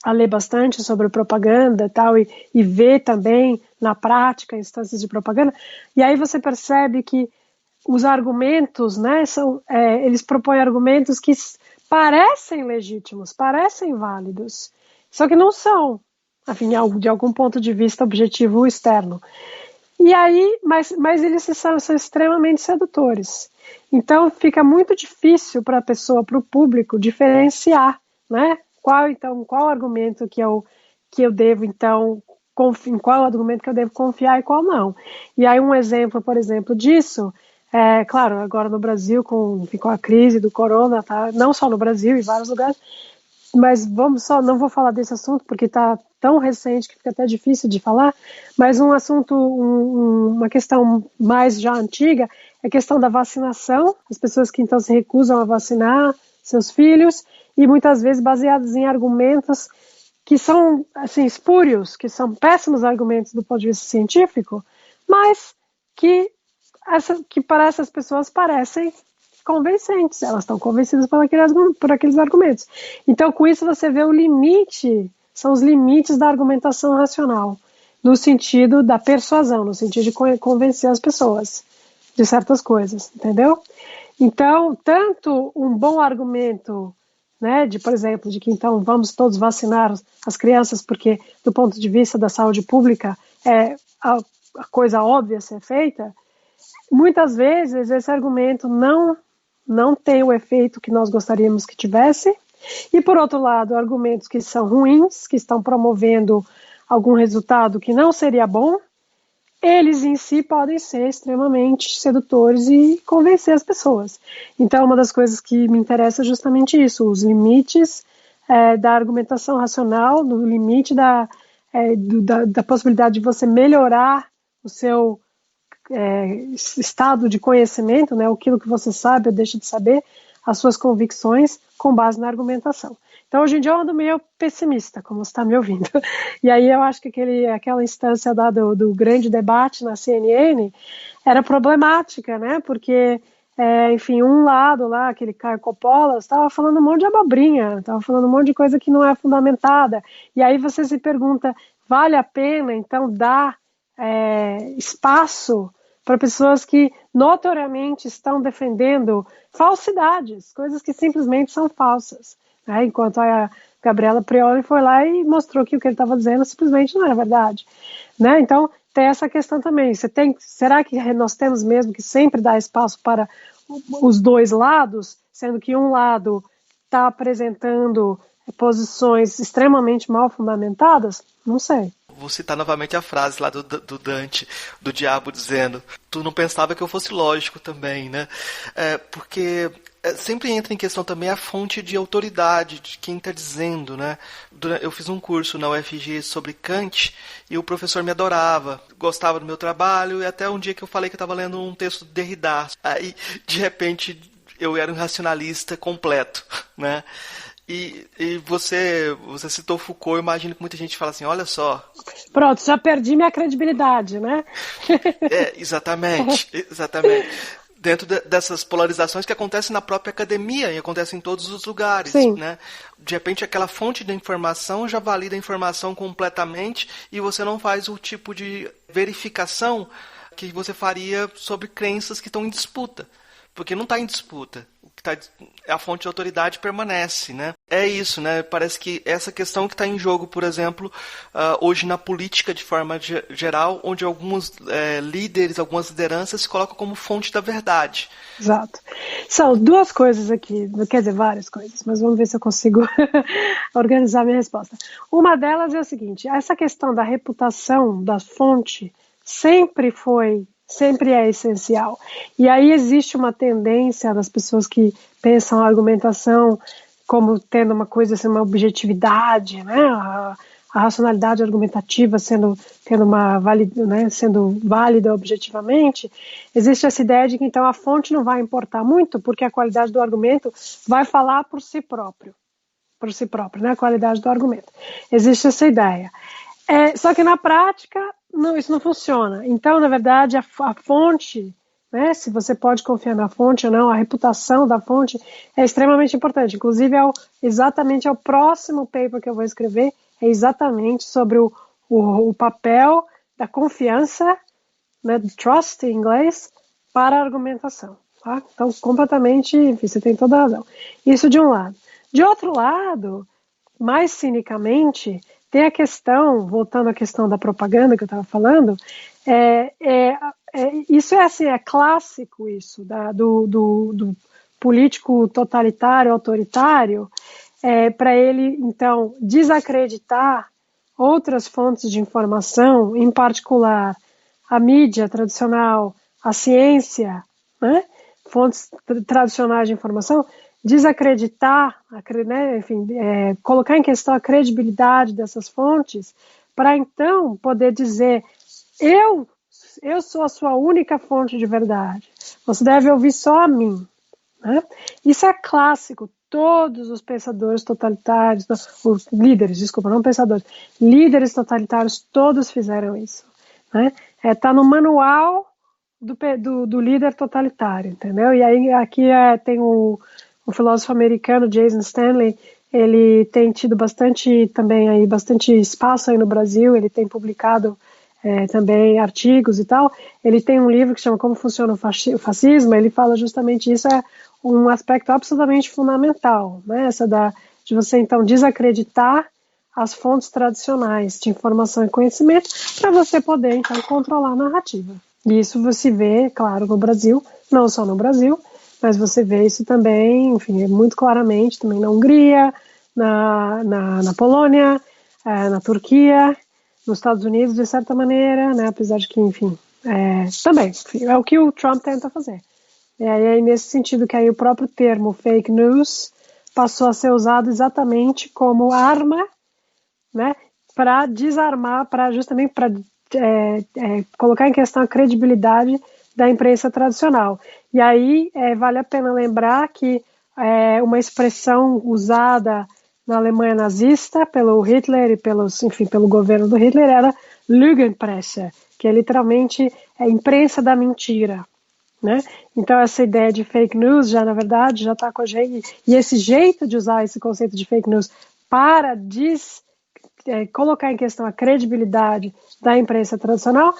a ler bastante sobre propaganda tal, e ver também na prática instâncias de propaganda, e aí você percebe que os argumentos, né, eles propõem argumentos que parecem legítimos, parecem válidos, só que não são, enfim, de algum ponto de vista objetivo externo. E aí, mas eles são extremamente sedutores. Então fica muito difícil para a pessoa, para o público, diferenciar, né? Qual argumento que eu devo, então, em qual argumento que eu devo confiar e qual não. E aí um exemplo, por exemplo, disso, claro, agora no Brasil, com a crise do corona, tá? Não só no Brasil, em vários lugares, mas não vou falar desse assunto porque está tão recente que fica até difícil de falar, mas um assunto, uma questão mais já antiga, é a questão da vacinação, as pessoas que então se recusam a vacinar seus filhos, e muitas vezes baseados em argumentos que são, assim, espúrios, que são péssimos argumentos do ponto de vista científico, mas que para essas pessoas parecem convincentes, elas estão convencidas por aqueles argumentos. Então, com isso você vê o limite, são os limites da argumentação racional, no sentido da persuasão, no sentido de convencer as pessoas de certas coisas, entendeu? Então, tanto um bom argumento, né, por exemplo, de que então vamos todos vacinar as crianças porque do ponto de vista da saúde pública é a coisa óbvia a ser feita, muitas vezes esse argumento não tem o efeito que nós gostaríamos que tivesse, e por outro lado, argumentos que são ruins, que estão promovendo algum resultado que não seria bom, eles em si podem ser extremamente sedutores e convencer as pessoas. Então, uma das coisas que me interessa é justamente isso, os limites da argumentação racional, no limite da possibilidade de você melhorar o seu estado de conhecimento, né, aquilo que você sabe ou deixa de saber, as suas convicções com base na argumentação. Então, hoje em dia eu ando meio pessimista, como você está me ouvindo. E aí eu acho que aquela instância do grande debate na CNN era problemática, né? Porque, enfim, um lado lá, aquele Caio Coppola, estava falando um monte de abobrinha, estava falando um monte de coisa que não é fundamentada. E aí você se pergunta, vale a pena, então, dar espaço para pessoas que notoriamente estão defendendo falsidades, coisas que simplesmente são falsas, né? Enquanto a Gabriela Prioli foi lá e mostrou que o que ele estava dizendo simplesmente não era verdade, né? Então tem essa questão também, será que nós temos mesmo que sempre dar espaço para os dois lados, sendo que um lado está apresentando posições extremamente mal fundamentadas? Não sei. Vou citar novamente a frase lá do Dante, do diabo, dizendo: tu não pensava que eu fosse lógico também, né? Porque Sempre entra em questão também a fonte de autoridade, de quem está dizendo, né? Eu fiz um curso na UFG sobre Kant e o professor me adorava, gostava do meu trabalho, e até um dia que eu falei que eu estava lendo um texto do Derrida. Aí, de repente, eu era um racionalista completo, né? E você citou Foucault, eu imagino que muita gente fala assim, olha só... Pronto, já perdi minha credibilidade, né? Exatamente. Dentro dessas polarizações que acontecem na própria academia e acontecem em todos os lugares, né? De repente aquela fonte da informação já valida a informação completamente e você não faz o tipo de verificação que você faria sobre crenças que estão em disputa. Porque não está em disputa. A fonte de autoridade permanece, né? É isso, né? Parece que essa questão que está em jogo, por exemplo, hoje na política de forma geral, onde alguns líderes, algumas lideranças se colocam como fonte da verdade. Exato. São duas coisas aqui, quer dizer, várias coisas, mas vamos ver se eu consigo organizar minha resposta. Uma delas é a seguinte, essa questão da reputação da fonte sempre é essencial. E aí existe uma tendência das pessoas que pensam a argumentação como tendo uma coisa, assim, uma objetividade, né? A racionalidade argumentativa sendo válida objetivamente. Existe essa ideia de que então a fonte não vai importar muito porque a qualidade do argumento vai falar por si próprio, né? A qualidade do argumento. Existe essa ideia. Só que na prática isso não funciona. Então, na verdade, a fonte, né, se você pode confiar na fonte ou não, a reputação da fonte é extremamente importante. Inclusive, exatamente o próximo paper que eu vou escrever é exatamente sobre o papel da confiança, né, trust em inglês, para a argumentação. Tá? Então, completamente, enfim, você tem toda a razão. Isso de um lado. De outro lado, mais cinicamente, tem a questão, voltando à questão da propaganda que eu estava falando, isso é clássico isso, do político totalitário, autoritário, para ele, então, desacreditar outras fontes de informação, em particular a mídia tradicional, a ciência, né, fontes tradicionais de informação, desacreditar, né, enfim, colocar em questão a credibilidade dessas fontes, para então poder dizer, eu sou a sua única fonte de verdade, você deve ouvir só a mim. Né? Isso é clássico, todos os pensadores totalitários, os líderes, desculpa, não pensadores, líderes totalitários, todos fizeram isso. Né? Tá no manual do líder totalitário, entendeu? E aí aqui tem o filósofo americano Jason Stanley, ele tem tido bastante espaço aí no Brasil, ele tem publicado também artigos e tal. Ele tem um livro que chama Como Funciona o Fascismo, ele fala justamente isso, é um aspecto absolutamente fundamental, né? De você então desacreditar as fontes tradicionais de informação e conhecimento para você poder então controlar a narrativa. E isso você vê, claro, no Brasil, não só no Brasil, mas você vê isso também, enfim, muito claramente também na Hungria, na Polônia, na Turquia, nos Estados Unidos, de certa maneira, né, apesar de que, enfim, também, enfim, é o que o Trump tenta fazer. E aí, nesse sentido, que aí o próprio termo fake news passou a ser usado exatamente como arma, né, para desarmar, justamente para colocar em questão a credibilidade da imprensa tradicional. E aí vale a pena lembrar que uma expressão usada na Alemanha nazista pelo Hitler e pelo governo do Hitler era Lügenpresse, que é literalmente a imprensa da mentira. Né? Então essa ideia de fake news já, na verdade, já está com a gente, e esse jeito de usar esse conceito de fake news para colocar em questão a credibilidade da imprensa tradicional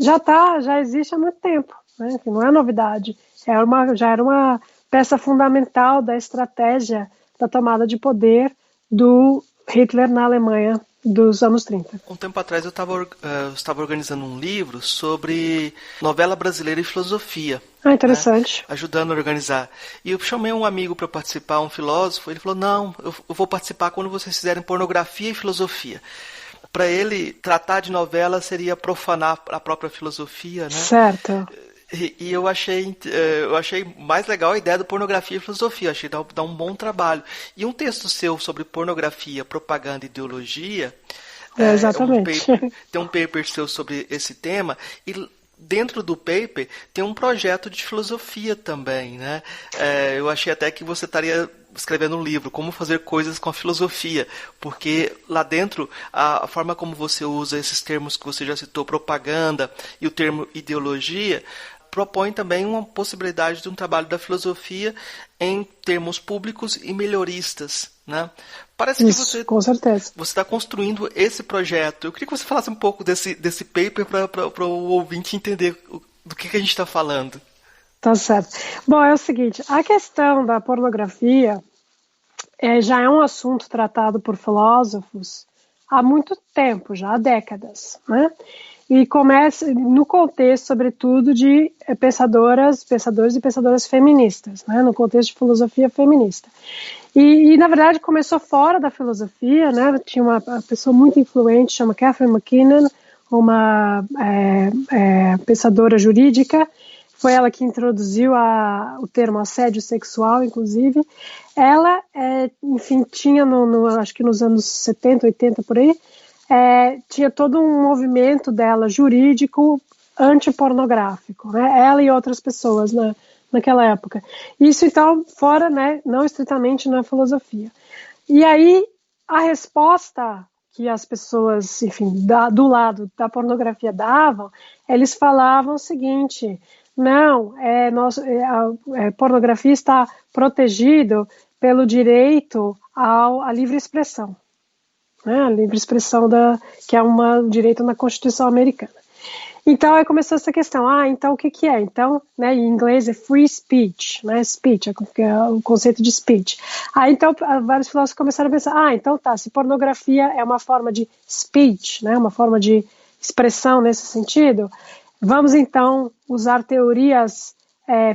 já existe há muito tempo, né? Que não é novidade, já era uma peça fundamental da estratégia da tomada de poder do Hitler na Alemanha dos anos 30. Um tempo atrás eu estava organizando um livro sobre novela brasileira e filosofia. Ah, interessante. Né? Ajudando a organizar. E eu chamei um amigo para participar, um filósofo, ele falou, não, eu vou participar quando vocês fizerem pornografia e filosofia. Para ele, tratar de novela seria profanar a própria filosofia, né? Certo. E eu achei mais legal a ideia do pornografia e filosofia. Achei que dá um bom trabalho. E um texto seu sobre pornografia, propaganda e ideologia, Exatamente. tem um paper seu sobre esse tema, e dentro do paper tem um projeto de filosofia também, né? Eu achei até que você estaria escrevendo um livro, como fazer coisas com a filosofia, porque lá dentro a forma como você usa esses termos que você já citou, propaganda e o termo ideologia, propõe também uma possibilidade de um trabalho da filosofia em termos públicos e melhoristas, né? Parece que Isso, com certeza. você está construindo esse projeto. Eu queria que você falasse um pouco desse paper para o ouvinte entender do que a gente está falando. Tá certo. Bom, é o seguinte, a questão da pornografia já é um assunto tratado por filósofos há muito tempo, já há décadas, né? E começa no contexto, sobretudo, de pensadores e pensadoras feministas, né? No contexto de filosofia feminista. E, na verdade, começou fora da filosofia, né? Tinha uma pessoa muito influente, chama Catherine McKinnon, uma pensadora jurídica. Foi ela que introduziu o termo assédio sexual, inclusive. Ela, enfim, tinha, acho que nos anos 70, 80, por aí, tinha todo um movimento dela jurídico antipornográfico, né? Ela e outras pessoas naquela época. Isso, então, fora, né, não estritamente na filosofia. E aí, a resposta que as pessoas, enfim, do lado da pornografia davam, eles falavam o seguinte: não, a pornografia está protegido pelo direito à livre expressão, né? A livre expressão que é um direito na Constituição americana. Então, aí começou essa questão, então o que é? Então, né, em inglês é free speech, né, speech, é o conceito de speech. Então, vários filósofos começaram a pensar, então tá, se pornografia é uma forma de speech, né, uma forma de expressão nesse sentido, vamos então usar teorias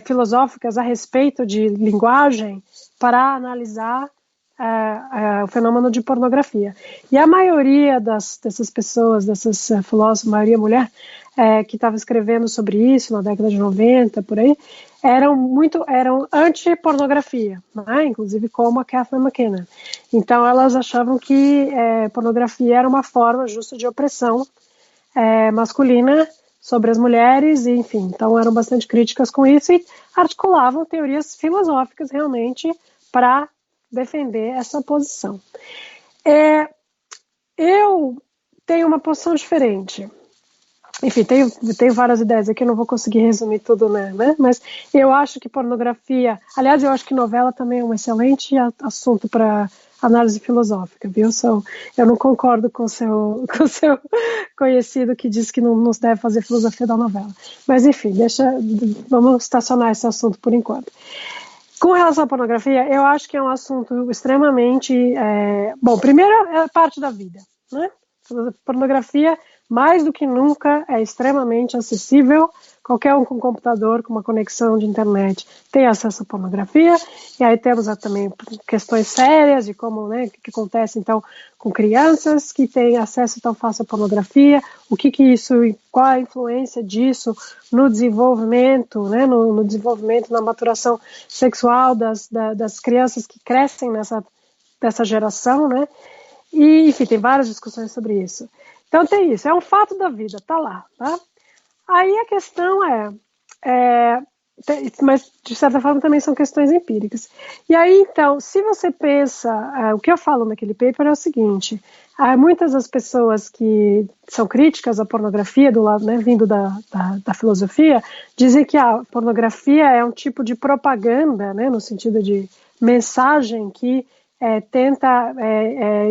filosóficas a respeito de linguagem para analisar o fenômeno de pornografia. E a maioria dessas pessoas, dessas filósofos, maioria mulher, que estava escrevendo sobre isso na década de 90, por aí, eram anti-pornografia, né? Inclusive como a Catherine McKinnon. Então elas achavam que pornografia era uma forma justa de opressão masculina sobre as mulheres, e, enfim, então eram bastante críticas com isso e articulavam teorias filosóficas realmente para defender essa posição. Eu tenho uma posição diferente. Enfim, tenho várias ideias aqui, não vou conseguir resumir tudo, né? Mas eu acho que pornografia... Aliás, eu acho que novela também é um excelente assunto para análise filosófica, viu? Eu não concordo com o seu conhecido que diz que não se deve fazer filosofia da novela. Mas, enfim, vamos estacionar esse assunto por enquanto. Com relação à pornografia, eu acho que é um assunto extremamente... Bom, primeiro é parte da vida, né? Pornografia, mais do que nunca, é extremamente acessível. Qualquer um com computador, com uma conexão de internet, tem acesso à pornografia. E aí temos também questões sérias de como, né, o que acontece, então, com crianças que têm acesso tão fácil à pornografia, qual a influência disso no desenvolvimento, né, no desenvolvimento, na maturação sexual das crianças que crescem dessa geração, né? E, enfim, tem várias discussões sobre isso. Então tem isso, é um fato da vida, tá lá, tá? Aí a questão mas de certa forma também são questões empíricas. E aí então, se você pensa, o que eu falo naquele paper é o seguinte: muitas das pessoas que são críticas à pornografia, do lado, né, vindo da filosofia, dizem que a pornografia é um tipo de propaganda, né, no sentido de mensagem que tenta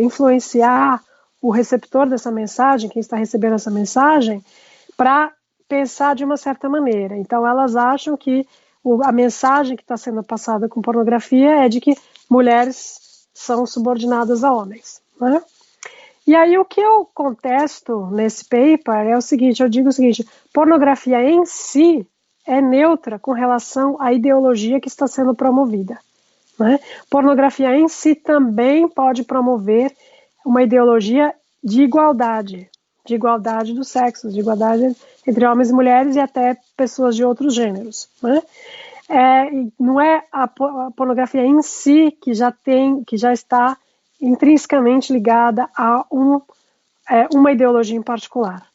influenciar o receptor dessa mensagem, quem está recebendo essa mensagem, para pensar de uma certa maneira. Então elas acham que a mensagem que está sendo passada com pornografia é de que mulheres são subordinadas a homens, né? E aí o que eu contesto nesse paper é o seguinte: eu digo o seguinte, pornografia em si é neutra com relação à ideologia que está sendo promovida, né? Pornografia em si também pode promover uma ideologia de igualdade, de igualdade dos sexos, de igualdade entre homens e mulheres e até pessoas de outros gêneros, né? Não é a pornografia em si que já está intrinsecamente ligada a uma ideologia em particular.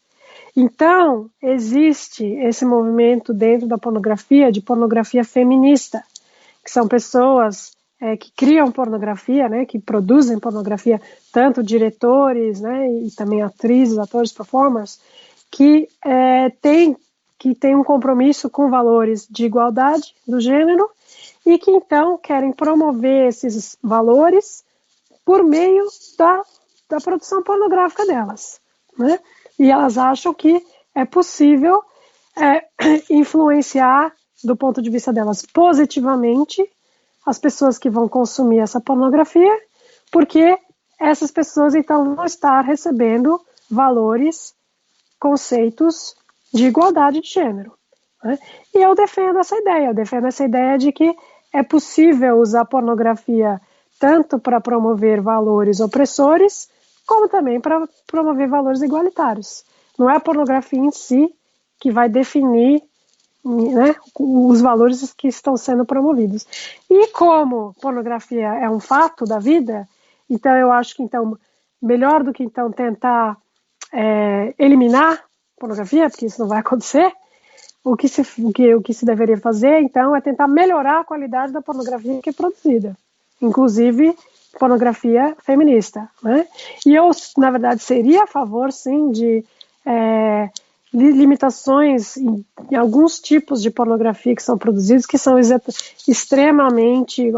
Então, existe esse movimento dentro da pornografia, de pornografia feminista, que são pessoas que criam pornografia, né, que produzem pornografia, tanto diretores, né, e também atrizes, atores, performers, que têm um compromisso com valores de igualdade do gênero e que então querem promover esses valores por meio da produção pornográfica delas, né? E elas acham que é possível influenciar, do ponto de vista delas, positivamente as pessoas que vão consumir essa pornografia, porque essas pessoas então vão estar recebendo valores, conceitos de igualdade de gênero, né? E eu defendo essa ideia de que é possível usar pornografia tanto para promover valores opressores, como também para promover valores igualitários. Não é a pornografia em si que vai definir, né, os valores que estão sendo promovidos. E como pornografia é um fato da vida, então eu acho que então, melhor do que então tentar eliminar pornografia, porque isso não vai acontecer, o que se deveria fazer então é tentar melhorar a qualidade da pornografia que é produzida, inclusive pornografia feminista, né? E eu, na verdade, seria a favor, sim, de limitações em alguns tipos de pornografia que são produzidos, que são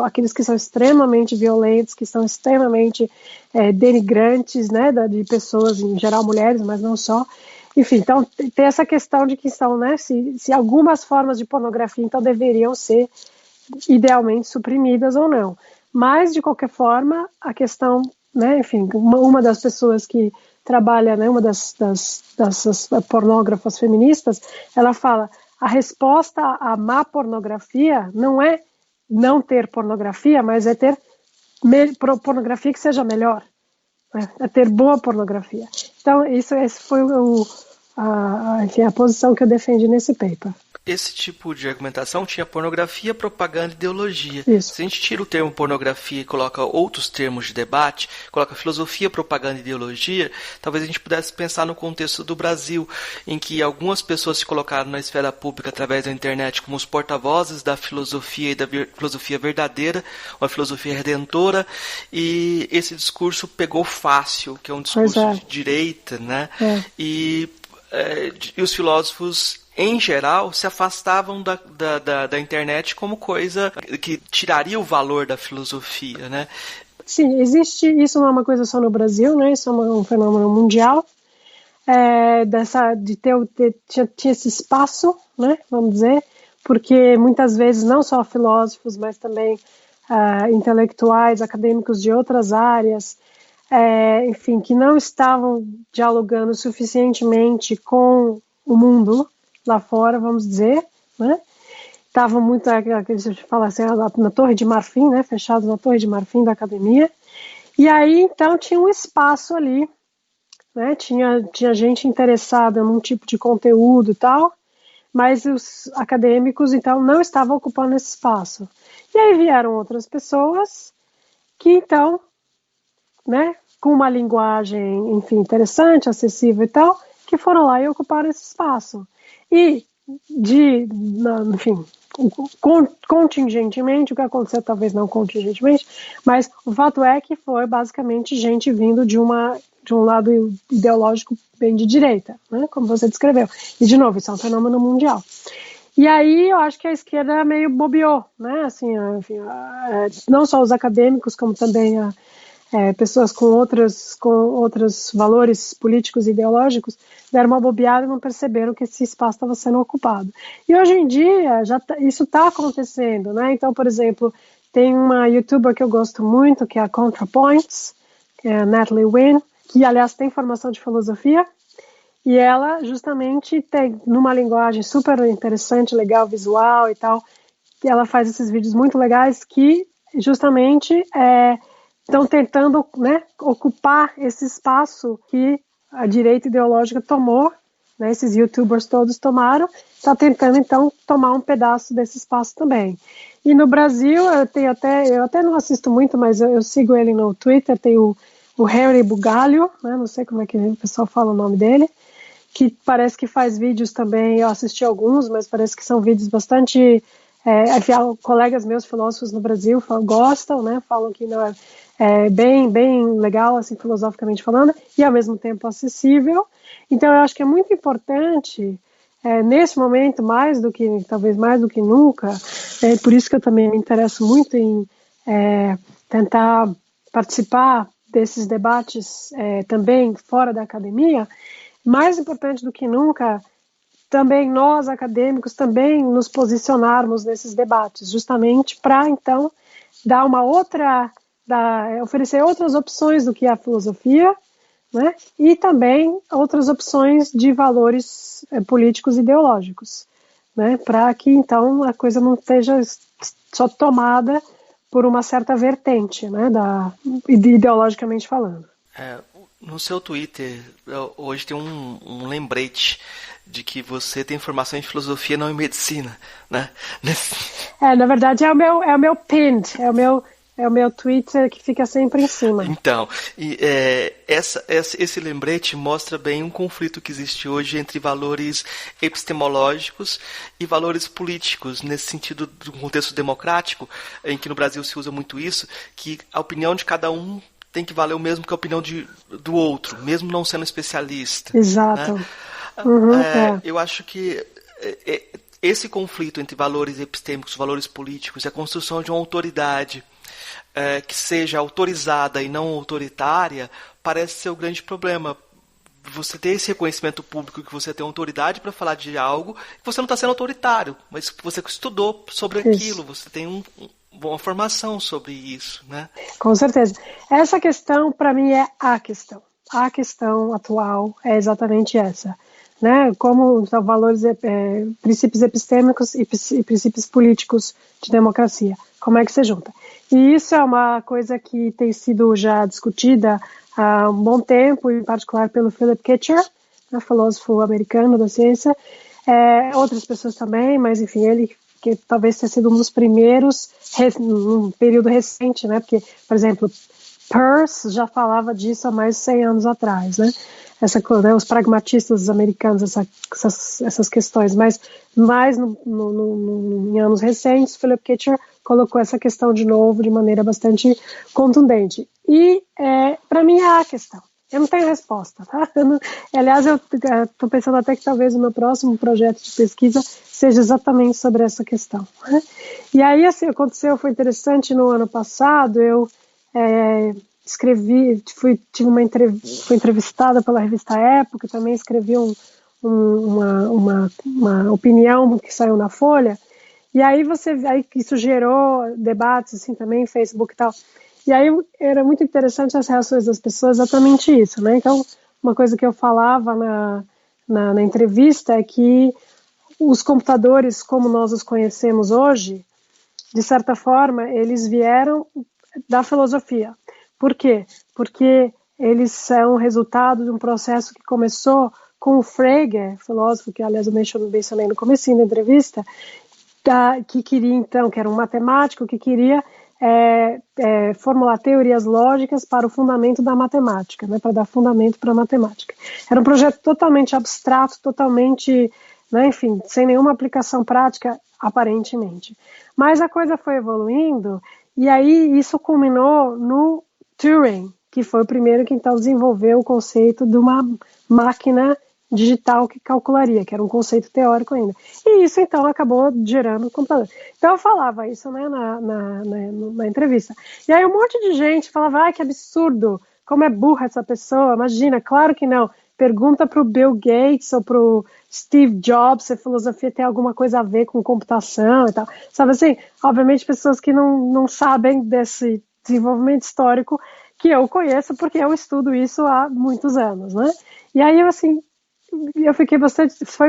aqueles que são extremamente violentos, que são extremamente denigrantes, né, de pessoas, em geral mulheres, mas não só. Enfim, então tem essa questão de que são, né, se algumas formas de pornografia então deveriam ser idealmente suprimidas ou não. Mas, de qualquer forma, a questão, né, enfim, uma das pessoas que trabalha, né, uma das pornógrafas feministas, ela fala, a resposta à má pornografia não é não ter pornografia, mas é ter pornografia que seja melhor, né, é ter boa pornografia. Então, esse foi enfim, a posição que eu defendi nesse paper. Esse tipo de argumentação tinha pornografia, propaganda e ideologia. Isso. Se a gente tira o termo pornografia e coloca outros termos de debate, coloca filosofia, propaganda e ideologia, talvez a gente pudesse pensar no contexto do Brasil, em que algumas pessoas se colocaram na esfera pública através da internet como os porta-vozes da filosofia e da filosofia verdadeira, uma filosofia redentora, e esse discurso pegou fácil, que é um discurso de direita, né? E os filósofos, em geral, se afastavam da internet como coisa que tiraria o valor da filosofia, né? Sim, isso não é uma coisa só no Brasil, né? Isso é um fenômeno mundial, tinha esse espaço, né? Vamos dizer, porque muitas vezes não só filósofos, mas também intelectuais, acadêmicos de outras áreas, enfim, que não estavam dialogando suficientemente com o mundo lá fora, vamos dizer, né? Estavam muito, fala assim, na Torre de Marfim, né? Fechados na Torre de Marfim da academia. E aí, então, tinha um espaço ali, né? Tinha gente interessada num tipo de conteúdo e tal, mas os acadêmicos, então, não estavam ocupando esse espaço. E aí vieram outras pessoas que, então, né, com uma linguagem, enfim, interessante, acessível e tal, que foram lá e ocuparam esse espaço. E, enfim, contingentemente, o que aconteceu, talvez não contingentemente, mas o fato é que foi basicamente gente vindo de um lado ideológico bem de direita, né, como você descreveu. E, de novo, isso é um fenômeno mundial. E aí eu acho que a esquerda meio bobeou, né, assim, enfim, não só os acadêmicos, como também pessoas com outros valores políticos e ideológicos deram uma bobeada e não perceberam que esse espaço estava sendo ocupado. E hoje em dia isso está acontecendo, né? Então, por exemplo, tem uma youtuber que eu gosto muito, que é a ContraPoints, que é a Natalie Wynn, que aliás tem formação de filosofia, e ela justamente tem, numa linguagem super interessante, legal, visual e tal, que ela faz esses vídeos muito legais que justamente estão tentando, né, ocupar esse espaço que a direita ideológica tomou, né, esses youtubers todos tomaram, está tentando então tomar um pedaço desse espaço também. E no Brasil, eu até não assisto muito, mas eu sigo ele no Twitter, tem o Henry Bugalho, né, não sei como é que o pessoal fala o nome dele, que parece que faz vídeos também, eu assisti alguns, mas parece que são vídeos bastante, colegas meus filósofos no Brasil gostam, né, falam que não é bem legal, assim, filosoficamente falando, e ao mesmo tempo acessível. Então eu acho que é muito importante, nesse momento, talvez mais do que nunca, por isso que eu também me interesso muito em tentar participar desses debates também fora da academia, mais importante do que nunca, também nós, acadêmicos, também nos posicionarmos nesses debates, justamente para, então, dar oferecer outras opções do que é a filosofia, né? E também outras opções de valores políticos e ideológicos, né? Para que, então, a coisa não esteja só tomada por uma certa vertente, né? Ideologicamente falando. No seu Twitter, hoje tem um lembrete de que você tem formação em filosofia, não em medicina, né? Na verdade é o meu pinned, é o meu Twitter que fica sempre em cima. Então, esse lembrete mostra bem um conflito que existe hoje entre valores epistemológicos e valores políticos, nesse sentido do contexto democrático, em que no Brasil se usa muito isso, que a opinião de cada um tem que valer o mesmo que a opinião do outro, mesmo não sendo especialista. Exato. Né? Eu acho que esse conflito entre valores epistêmicos, valores políticos e a construção de uma autoridade que seja autorizada e não autoritária parece ser o grande problema. Você ter esse reconhecimento público que você tem autoridade para falar de algo, você não está sendo autoritário, mas você estudou sobre aquilo, você tem uma formação sobre isso, né? Com certeza. Essa questão, para mim, é a questão. A questão atual é exatamente essa, né? Como são valores, princípios epistêmicos e princípios políticos de democracia. Como é que se junta? E isso é uma coisa que tem sido já discutida há um bom tempo, em particular pelo Philip Kitcher, né, filósofo americano da ciência, outras pessoas também, mas enfim, ele que talvez tenha sido um dos primeiros num período recente, né? Porque, por exemplo, Peirce já falava disso há mais de 100 anos atrás, né? Os pragmatistas americanos, essas questões, mas mais em anos recentes, Philip Kitcher colocou essa questão de novo de maneira bastante contundente. E, para mim, é a questão. Eu não tenho resposta, tá? Aliás, eu estou pensando até que talvez o meu próximo projeto de pesquisa seja exatamente sobre essa questão, né? E aí, assim, foi interessante no ano passado, eu escrevi, fui entrevistada pela revista Época, também escrevi uma opinião que saiu na Folha, e aí isso gerou debates assim também, Facebook e tal. E aí era muito interessante as reações das pessoas, exatamente isso, né? Então, uma coisa que eu falava na entrevista é que os computadores, como nós os conhecemos hoje, de certa forma, eles vieram da filosofia. Por quê? Porque eles são resultado de um processo que começou com o Frege, filósofo que, aliás, eu mencionei no comecinho da entrevista, que queria, então, que era um matemático que queria formular teorias lógicas para o fundamento da matemática, né, para dar fundamento para a matemática. Era um projeto totalmente abstrato, totalmente, né, enfim, sem nenhuma aplicação prática, aparentemente. Mas a coisa foi evoluindo, e aí isso culminou no Turing, que foi o primeiro que então desenvolveu o conceito de uma máquina digital que calcularia, que era um conceito teórico ainda. E isso, então, acabou gerando o computador. Então, eu falava isso, né, na entrevista. E aí um monte de gente falava, que absurdo, como é burra essa pessoa, imagina, claro que não. Pergunta para o Bill Gates ou para o Steve Jobs se a filosofia tem alguma coisa a ver com computação e tal. Sabe assim, obviamente pessoas que não sabem desse desenvolvimento histórico que eu conheço, porque eu estudo isso há muitos anos, né? E aí, eu fiquei bastante, foi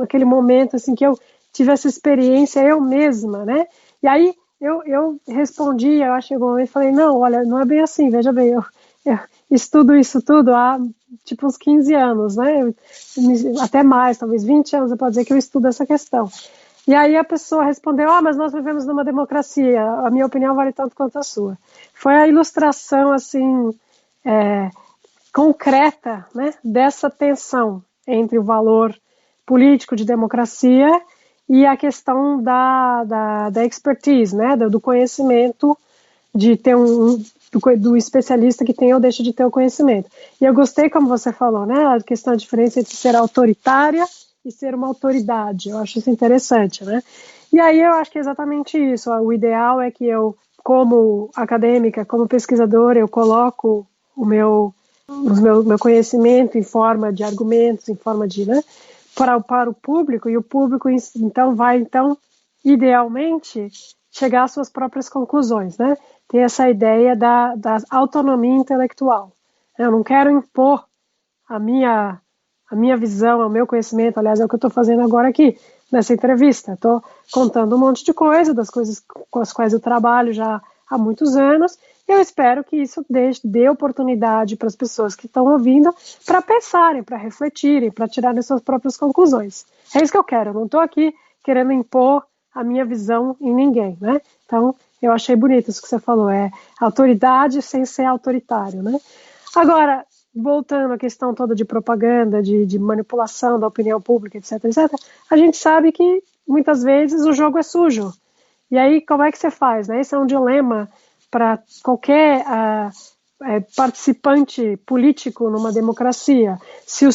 aquele momento assim que eu tive essa experiência eu mesma, né? E aí eu respondi, eu acho que chegou um momento e falei, não, olha, não é bem assim, veja bem, eu estudo isso tudo há tipo uns 15 anos, né? Até mais, talvez 20 anos, eu posso dizer que eu estudo essa questão. E aí a pessoa respondeu, mas nós vivemos numa democracia, a minha opinião vale tanto quanto a sua. Foi a ilustração, assim, concreta, né, dessa tensão entre o valor político de democracia e a questão da expertise, né, do conhecimento, de ter do especialista que tem ou deixa de ter o conhecimento. E eu gostei, como você falou, né, a questão da diferença entre ser autoritária e ser uma autoridade. Eu acho isso interessante, né? E aí eu acho que é exatamente isso. O ideal é que eu, como acadêmica, como pesquisadora, eu coloco o meu conhecimento em forma de argumentos, em forma de, né, para o público, e o público então vai, idealmente, chegar às suas próprias conclusões, né? Tem essa ideia da autonomia intelectual. Eu não quero impor a minha visão, o meu conhecimento, aliás, é o que eu estou fazendo agora aqui, nessa entrevista. Estou contando um monte de coisa, das coisas com as quais eu trabalho já há muitos anos, e eu espero que isso dê oportunidade para as pessoas que estão ouvindo para pensarem, para refletirem, para tirarem suas próprias conclusões. É isso que eu quero, eu não estou aqui querendo impor a minha visão em ninguém, né? Então, eu achei bonito isso que você falou, autoridade sem ser autoritário, né? Agora, voltando à questão toda de propaganda, de manipulação da opinião pública, etc., a gente sabe que muitas vezes o jogo é sujo. E aí, como é que você faz, né? Esse é um dilema para qualquer participante político numa democracia. Se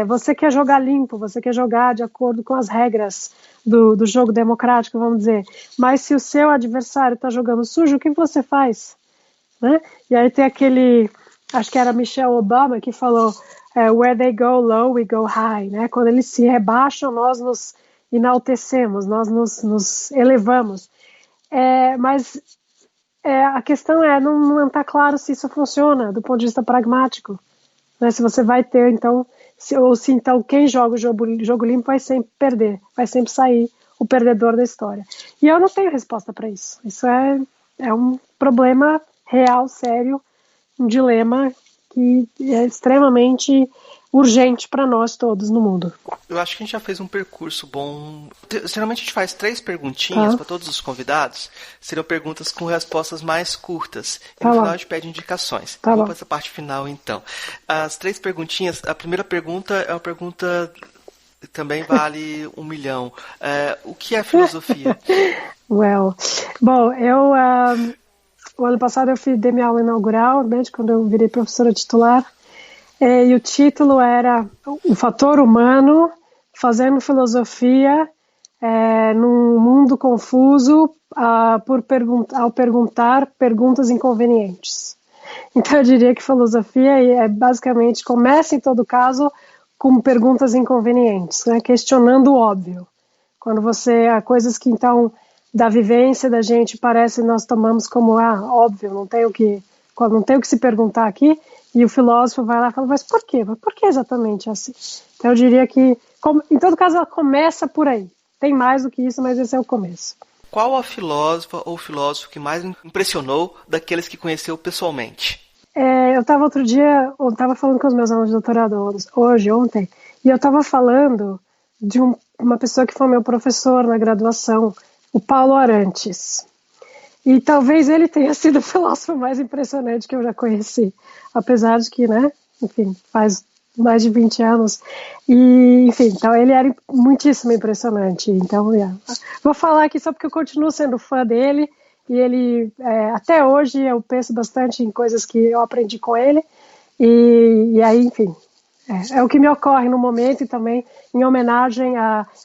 você quer jogar limpo, você quer jogar de acordo com as regras do jogo democrático, vamos dizer, mas se o seu adversário está jogando sujo, o que você faz? Né? E aí tem acho que era Michelle Obama que falou, where they go low, we go high, né? Quando eles se rebaixam, nós nos enaltecemos, nós nos elevamos. Mas a questão não está claro se isso funciona do ponto de vista pragmático, né? Se você vai ter, então, se quem joga o jogo limpo vai sempre perder, vai sempre sair o perdedor da história. E eu não tenho resposta para isso. Isso é um problema real, sério, um dilema que é extremamente urgente para nós todos no mundo. Eu acho que a gente já fez um percurso bom. Geralmente a gente faz 3 perguntinhas para todos os convidados. Seriam perguntas com respostas mais curtas. E no final a gente pede indicações. Vamos para essa parte final, então. As 3 perguntinhas. A primeira pergunta é uma pergunta que também vale 1 milhão. O que é filosofia? Bom, o ano passado eu dei minha aula inaugural, né, quando eu virei professora titular. E o título era O Fator Humano Fazendo Filosofia num Mundo Confuso ao Perguntar Perguntas Inconvenientes. Então eu diria que filosofia basicamente começa em todo caso com perguntas inconvenientes, né, questionando o óbvio. Quando há coisas que então da vivência da gente parece nós tomamos como óbvio, não tem o que se perguntar aqui. E o filósofo vai lá e fala, mas por quê? Mas por que exatamente assim? Então eu diria que, em todo caso, ela começa por aí. Tem mais do que isso, mas esse é o começo. Qual a filósofa ou filósofo que mais impressionou daqueles que conheceu pessoalmente? Eu estava falando com os meus alunos de doutorado ontem, e eu estava falando de uma pessoa que foi meu professor na graduação, o Paulo Arantes. E talvez ele tenha sido o filósofo mais impressionante que eu já conheci. Apesar de que, né, enfim, faz mais de 20 anos. E, enfim, então ele era muitíssimo impressionante. Então, vou falar aqui só porque eu continuo sendo fã dele. E ele, até hoje, eu penso bastante em coisas que eu aprendi com ele. E aí, enfim, é o que me ocorre no momento e também em homenagem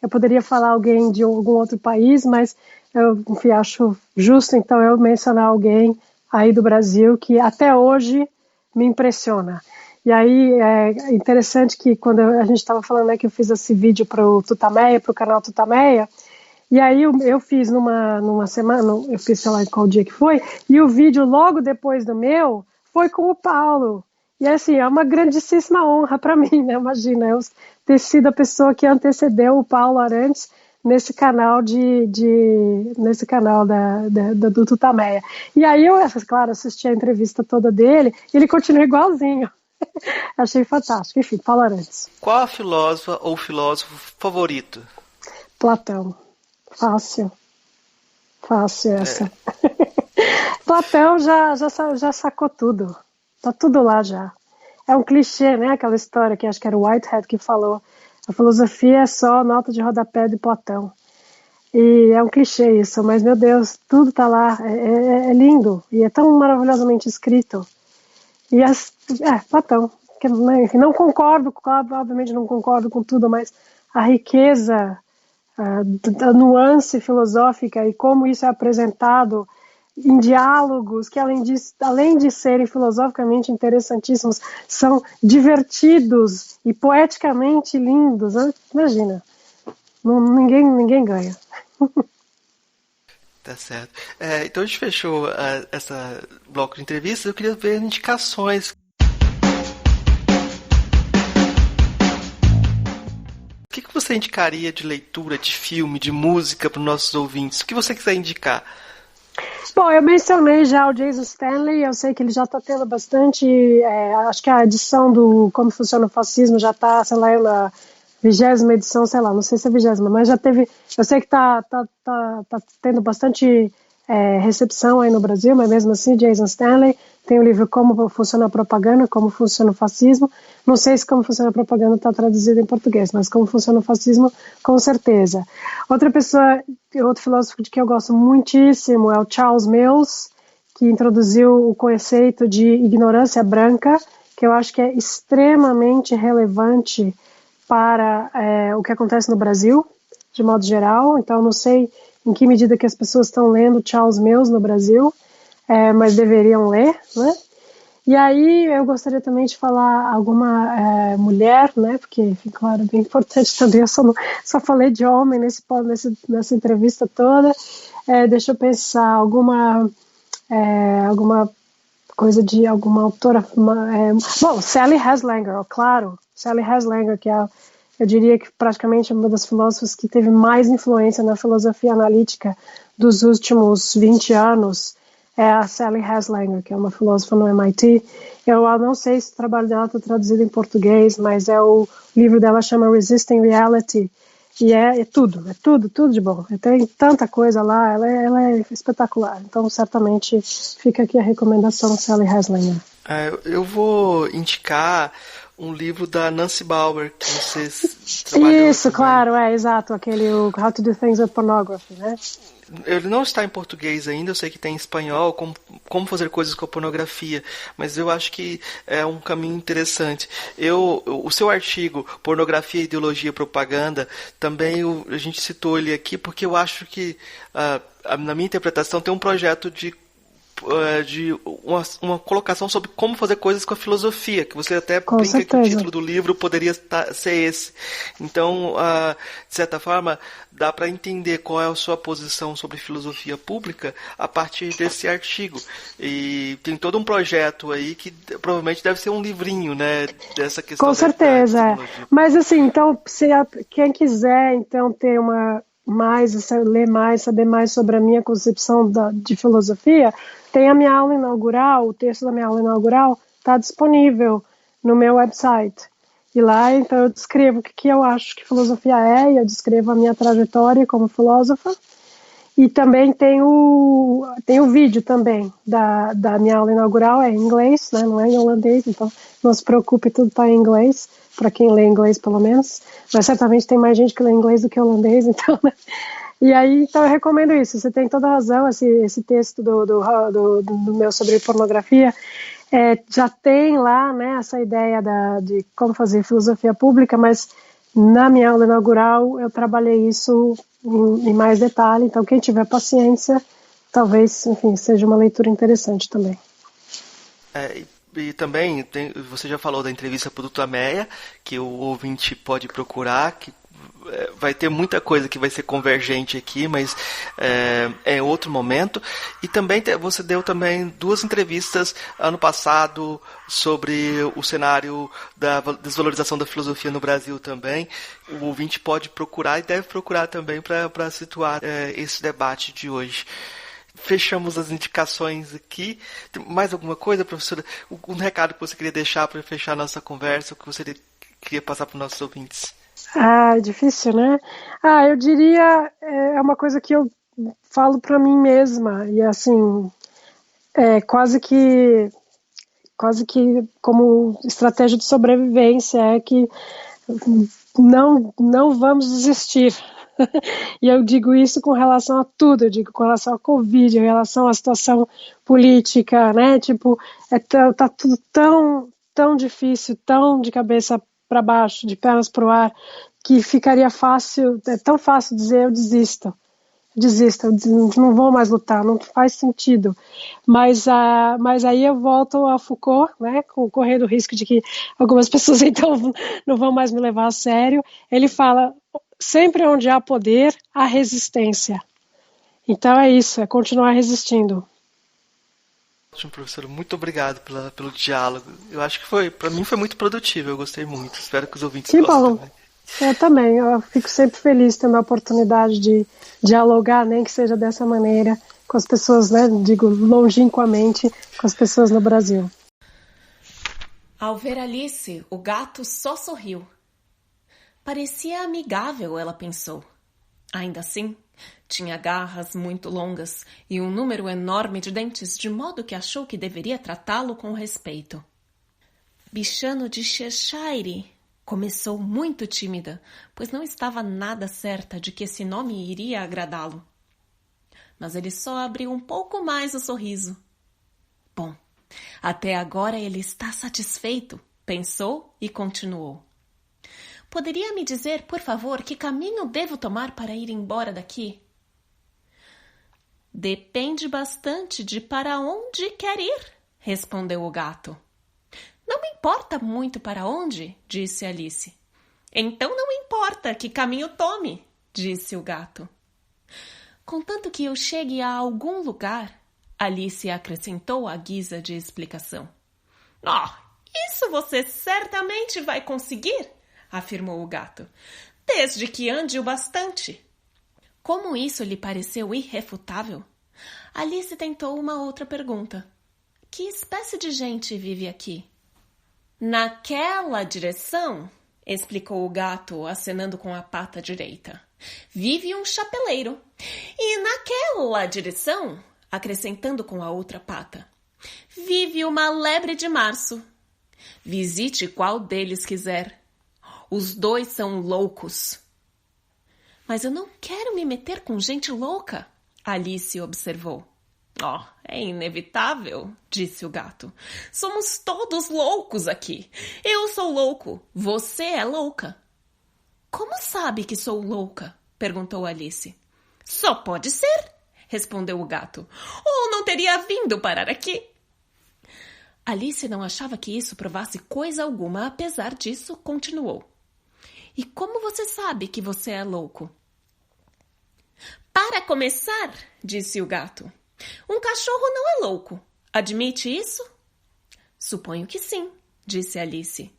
eu poderia falar alguém de algum outro país, mas eu, enfim, acho justo então eu mencionar alguém aí do Brasil que até hoje me impressiona. E aí é interessante que quando a gente estava falando, né, que eu fiz esse vídeo para o Tutameia, para o canal Tutameia, e aí eu fiz numa semana, eu fiz sei lá qual dia que foi, e o vídeo logo depois do meu foi com o Paulo. E assim, é uma grandíssima honra para mim, né? Imagina, eu ter sido a pessoa que antecedeu o Paulo Arantes nesse canal nesse canal do Tutameia. E aí eu, claro, assisti a entrevista toda dele e ele continua igualzinho. Achei fantástico. Enfim, Falarantes. Qual a filósofa ou filósofo favorito? Platão. Fácil essa. Platão já sacou tudo. Tá tudo lá já. É um clichê, né? Aquela história que acho que era o Whitehead que falou. A filosofia é só nota de rodapé de Platão. E é um clichê isso, mas meu Deus, tudo tá lá. É lindo e é tão maravilhosamente escrito. E Platão. Enfim, não concordo, obviamente não concordo com tudo, mas a riqueza da nuance filosófica e como isso é apresentado em diálogos que, além de serem filosoficamente interessantíssimos, são divertidos e poeticamente lindos, né? Imagina, ninguém ganha. Tá certo. Então a gente fechou essa bloco de entrevistas. Eu queria ver indicações. O que você indicaria de leitura, de filme, de música para os nossos ouvintes? O que você quiser indicar? Bom, eu mencionei já o Jason Stanley, eu sei que ele já está tendo bastante, acho que a edição do Como Funciona o Fascismo já está, sei lá, na 20ª edição, sei lá, não sei se é 20ª, mas já teve, eu sei que tá tendo bastante recepção aí no Brasil, mas mesmo assim, Jason Stanley tem o livro Como Funciona a Propaganda, Como Funciona o Fascismo, não sei se Como Funciona a Propaganda está traduzido em português, mas Como Funciona o Fascismo, com certeza. Outro filósofo de que eu gosto muitíssimo é o Charles Mills, que introduziu o conceito de ignorância branca, que eu acho que é extremamente relevante para o que acontece no Brasil, de modo geral. Então, não sei em que medida que as pessoas estão lendo Charles Mills no Brasil, mas deveriam ler, né? E aí eu gostaria também de falar alguma mulher, né? Porque, enfim, claro, é bem importante também. Eu só falei de homem nessa entrevista toda. Deixa eu pensar, alguma coisa de alguma autora. Bom, Sally Haslanger, claro. Sally Haslanger, que eu diria que praticamente é uma das filósofas que teve mais influência na filosofia analítica dos últimos 20 anos, é a Sally Haslanger, que é uma filósofa no MIT. Eu não sei se o trabalho dela está traduzido em português, mas o livro dela chama Resisting Reality, e é tudo de bom. Tem tanta coisa lá, ela é espetacular. Então, certamente, fica aqui a recomendação, Sally Haslanger. Eu vou indicar um livro da Nancy Bauer, que vocês trabalham. Isso, também. Claro, exato, aquele How to Do Things with Pornography, né? Ele não está em português ainda, eu sei que tem em espanhol, como fazer coisas com a pornografia, mas eu acho que é um caminho interessante. O seu artigo, Pornografia, Ideologia e Propaganda, também a gente citou ele aqui, porque eu acho que, na minha interpretação, tem um projeto de uma colocação sobre como fazer coisas com a filosofia, que você até brinca que o título do livro poderia ser esse. Então, de certa forma, dá para entender qual é a sua posição sobre filosofia pública a partir desse artigo. E tem todo um projeto aí que provavelmente deve ser um livrinho, né, dessa questão. Com certeza. Mas assim, então, quem quiser então ter ler mais, saber mais sobre a minha concepção de filosofia, tem a minha aula inaugural, o texto da minha aula inaugural está disponível no meu website. E lá, então, eu descrevo o que eu acho que filosofia é, e eu descrevo a minha trajetória como filósofa. E também tem o vídeo também da minha aula inaugural, é em inglês, né, não é em holandês, então não se preocupe, tudo está em inglês, para quem lê inglês pelo menos, mas certamente tem mais gente que lê inglês do que holandês, então, né? E aí, então eu recomendo isso, você tem toda a razão, esse texto do meu sobre pornografia, já tem lá, né, essa ideia de como fazer filosofia pública, mas na minha aula inaugural eu trabalhei isso em mais detalhe, então quem tiver paciência, talvez, enfim, seja uma leitura interessante também. E também, você já falou da entrevista para o Tutameia, que o ouvinte pode procurar, que vai ter muita coisa que vai ser convergente aqui, mas é outro momento. E também você deu também 2 entrevistas ano passado sobre o cenário da desvalorização da filosofia no Brasil também. O ouvinte pode procurar e deve procurar também para situar esse debate de hoje. Fechamos as indicações aqui. Tem mais alguma coisa, professora? Um recado que você queria deixar para fechar a nossa conversa, o que você queria passar para os nossos ouvintes? Difícil, né? Eu diria, é uma coisa que eu falo para mim mesma, e assim, quase que como estratégia de sobrevivência, é que não vamos desistir. E eu digo isso com relação a tudo, eu digo com relação à Covid, em relação à situação política, né? Tipo, tá tudo tão difícil, tão de cabeça para baixo, de pernas para o ar, que ficaria fácil, é tão fácil dizer eu desisto, não vou mais lutar, não faz sentido. Mas aí eu volto a Foucault, né, correndo o risco de que algumas pessoas então não vão mais me levar a sério. Ele fala, sempre onde há poder, há resistência. Então é isso, é continuar resistindo. Ótimo, professor. Muito obrigado pelo diálogo. Eu acho que para mim foi muito produtivo, eu gostei muito. Espero que os ouvintes gostem também. Eu também, eu fico sempre feliz tendo a oportunidade de dialogar, nem que seja dessa maneira, com as pessoas, né, digo, longínquamente, com as pessoas no Brasil. Ao ver Alice, o gato só sorriu. Parecia amigável, ela pensou. Ainda assim, tinha garras muito longas e um número enorme de dentes, de modo que achou que deveria tratá-lo com respeito. Bichano de Cheshire, começou muito tímida, pois não estava nada certa de que esse nome iria agradá-lo. Mas ele só abriu um pouco mais o sorriso. Bom, até agora ele está satisfeito, pensou e continuou. Poderia me dizer, por favor, que caminho devo tomar para ir embora daqui? Depende bastante de para onde quer ir, respondeu o gato. Não me importa muito para onde, disse Alice. Então não importa que caminho tome, disse o gato. Contanto que eu chegue a algum lugar, Alice acrescentou à guisa de explicação. Isso você certamente vai conseguir, afirmou o gato, desde que ande o bastante. Como isso lhe pareceu irrefutável, Alice tentou uma outra pergunta. Que espécie de gente vive aqui? Naquela direção, explicou o gato, acenando com a pata direita, vive um chapeleiro. E naquela direção, acrescentando com a outra pata, vive uma lebre de março. Visite qual deles quiser. Os 2 são loucos. Mas eu não quero me meter com gente louca, Alice observou. É inevitável, disse o gato. Somos todos loucos aqui. Eu sou louco, você é louca. Como sabe que sou louca? Perguntou Alice. Só pode ser, respondeu o gato. Ou não teria vindo parar aqui. Alice não achava que isso provasse coisa alguma, apesar disso, continuou. E como você sabe que você é louco? Para começar, disse o gato, um cachorro não é louco. Admite isso? Suponho que sim, disse Alice.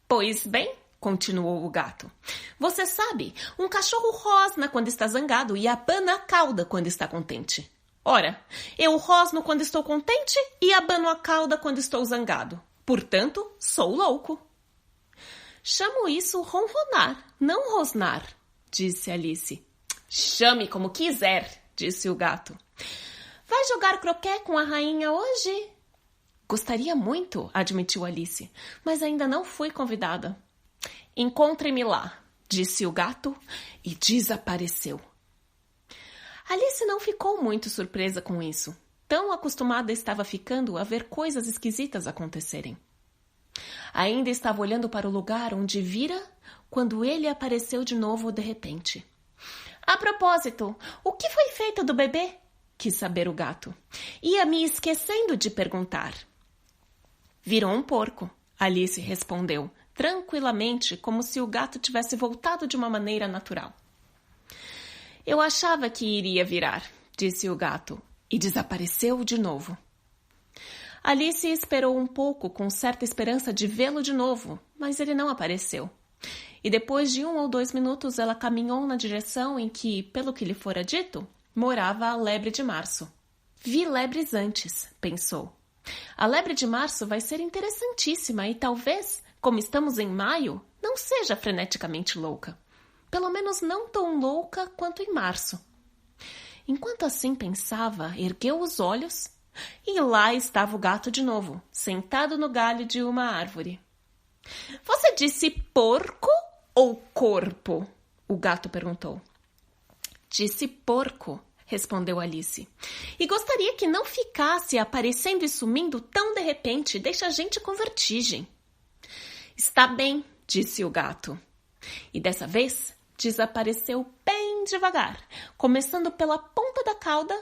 Pois bem, continuou o gato, você sabe, um cachorro rosna quando está zangado e abana a cauda quando está contente. Ora, eu rosno quando estou contente e abano a cauda quando estou zangado. Portanto, sou louco. Chamo isso ronronar, não rosnar, disse Alice. Chame como quiser, disse o gato. Vai jogar croquet com a rainha hoje? Gostaria muito, admitiu Alice, mas ainda não fui convidada. Encontre-me lá, disse o gato e desapareceu. Alice não ficou muito surpresa com isso. Tão acostumada estava ficando a ver coisas esquisitas acontecerem. Ainda estava olhando para o lugar onde vira quando ele apareceu de novo de repente. A propósito, o que foi feito do bebê? Quis saber o gato. Ia me esquecendo de perguntar. Virou um porco, Alice respondeu, tranquilamente, como se o gato tivesse voltado de uma maneira natural. Eu achava que iria virar, disse o gato, e desapareceu de novo. Alice esperou um pouco com certa esperança de vê-lo de novo, mas ele não apareceu. E depois de 1 ou 2 minutos ela caminhou na direção em que, pelo que lhe fora dito, morava a lebre de março. Vi lebres antes, pensou. A lebre de março vai ser interessantíssima e talvez, como estamos em maio, não seja freneticamente louca. Pelo menos não tão louca quanto em março. Enquanto assim pensava, ergueu os olhos e lá estava o gato de novo, sentado no galho de uma árvore. — Você disse porco ou corpo? O gato perguntou. — Disse porco, respondeu Alice. E gostaria que não ficasse aparecendo e sumindo tão de repente, deixa a gente com vertigem. — Está bem, disse o gato. E dessa vez desapareceu bem devagar, começando pela ponta da cauda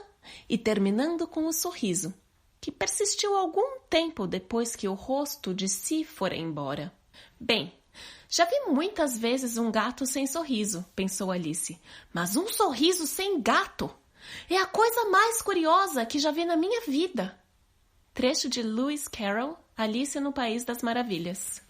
e terminando com o sorriso, que persistiu algum tempo depois que o rosto de si fora embora. Bem, já vi muitas vezes um gato sem sorriso, pensou Alice, mas um sorriso sem gato é a coisa mais curiosa que já vi na minha vida. Trecho de Lewis Carroll, Alice no País das Maravilhas.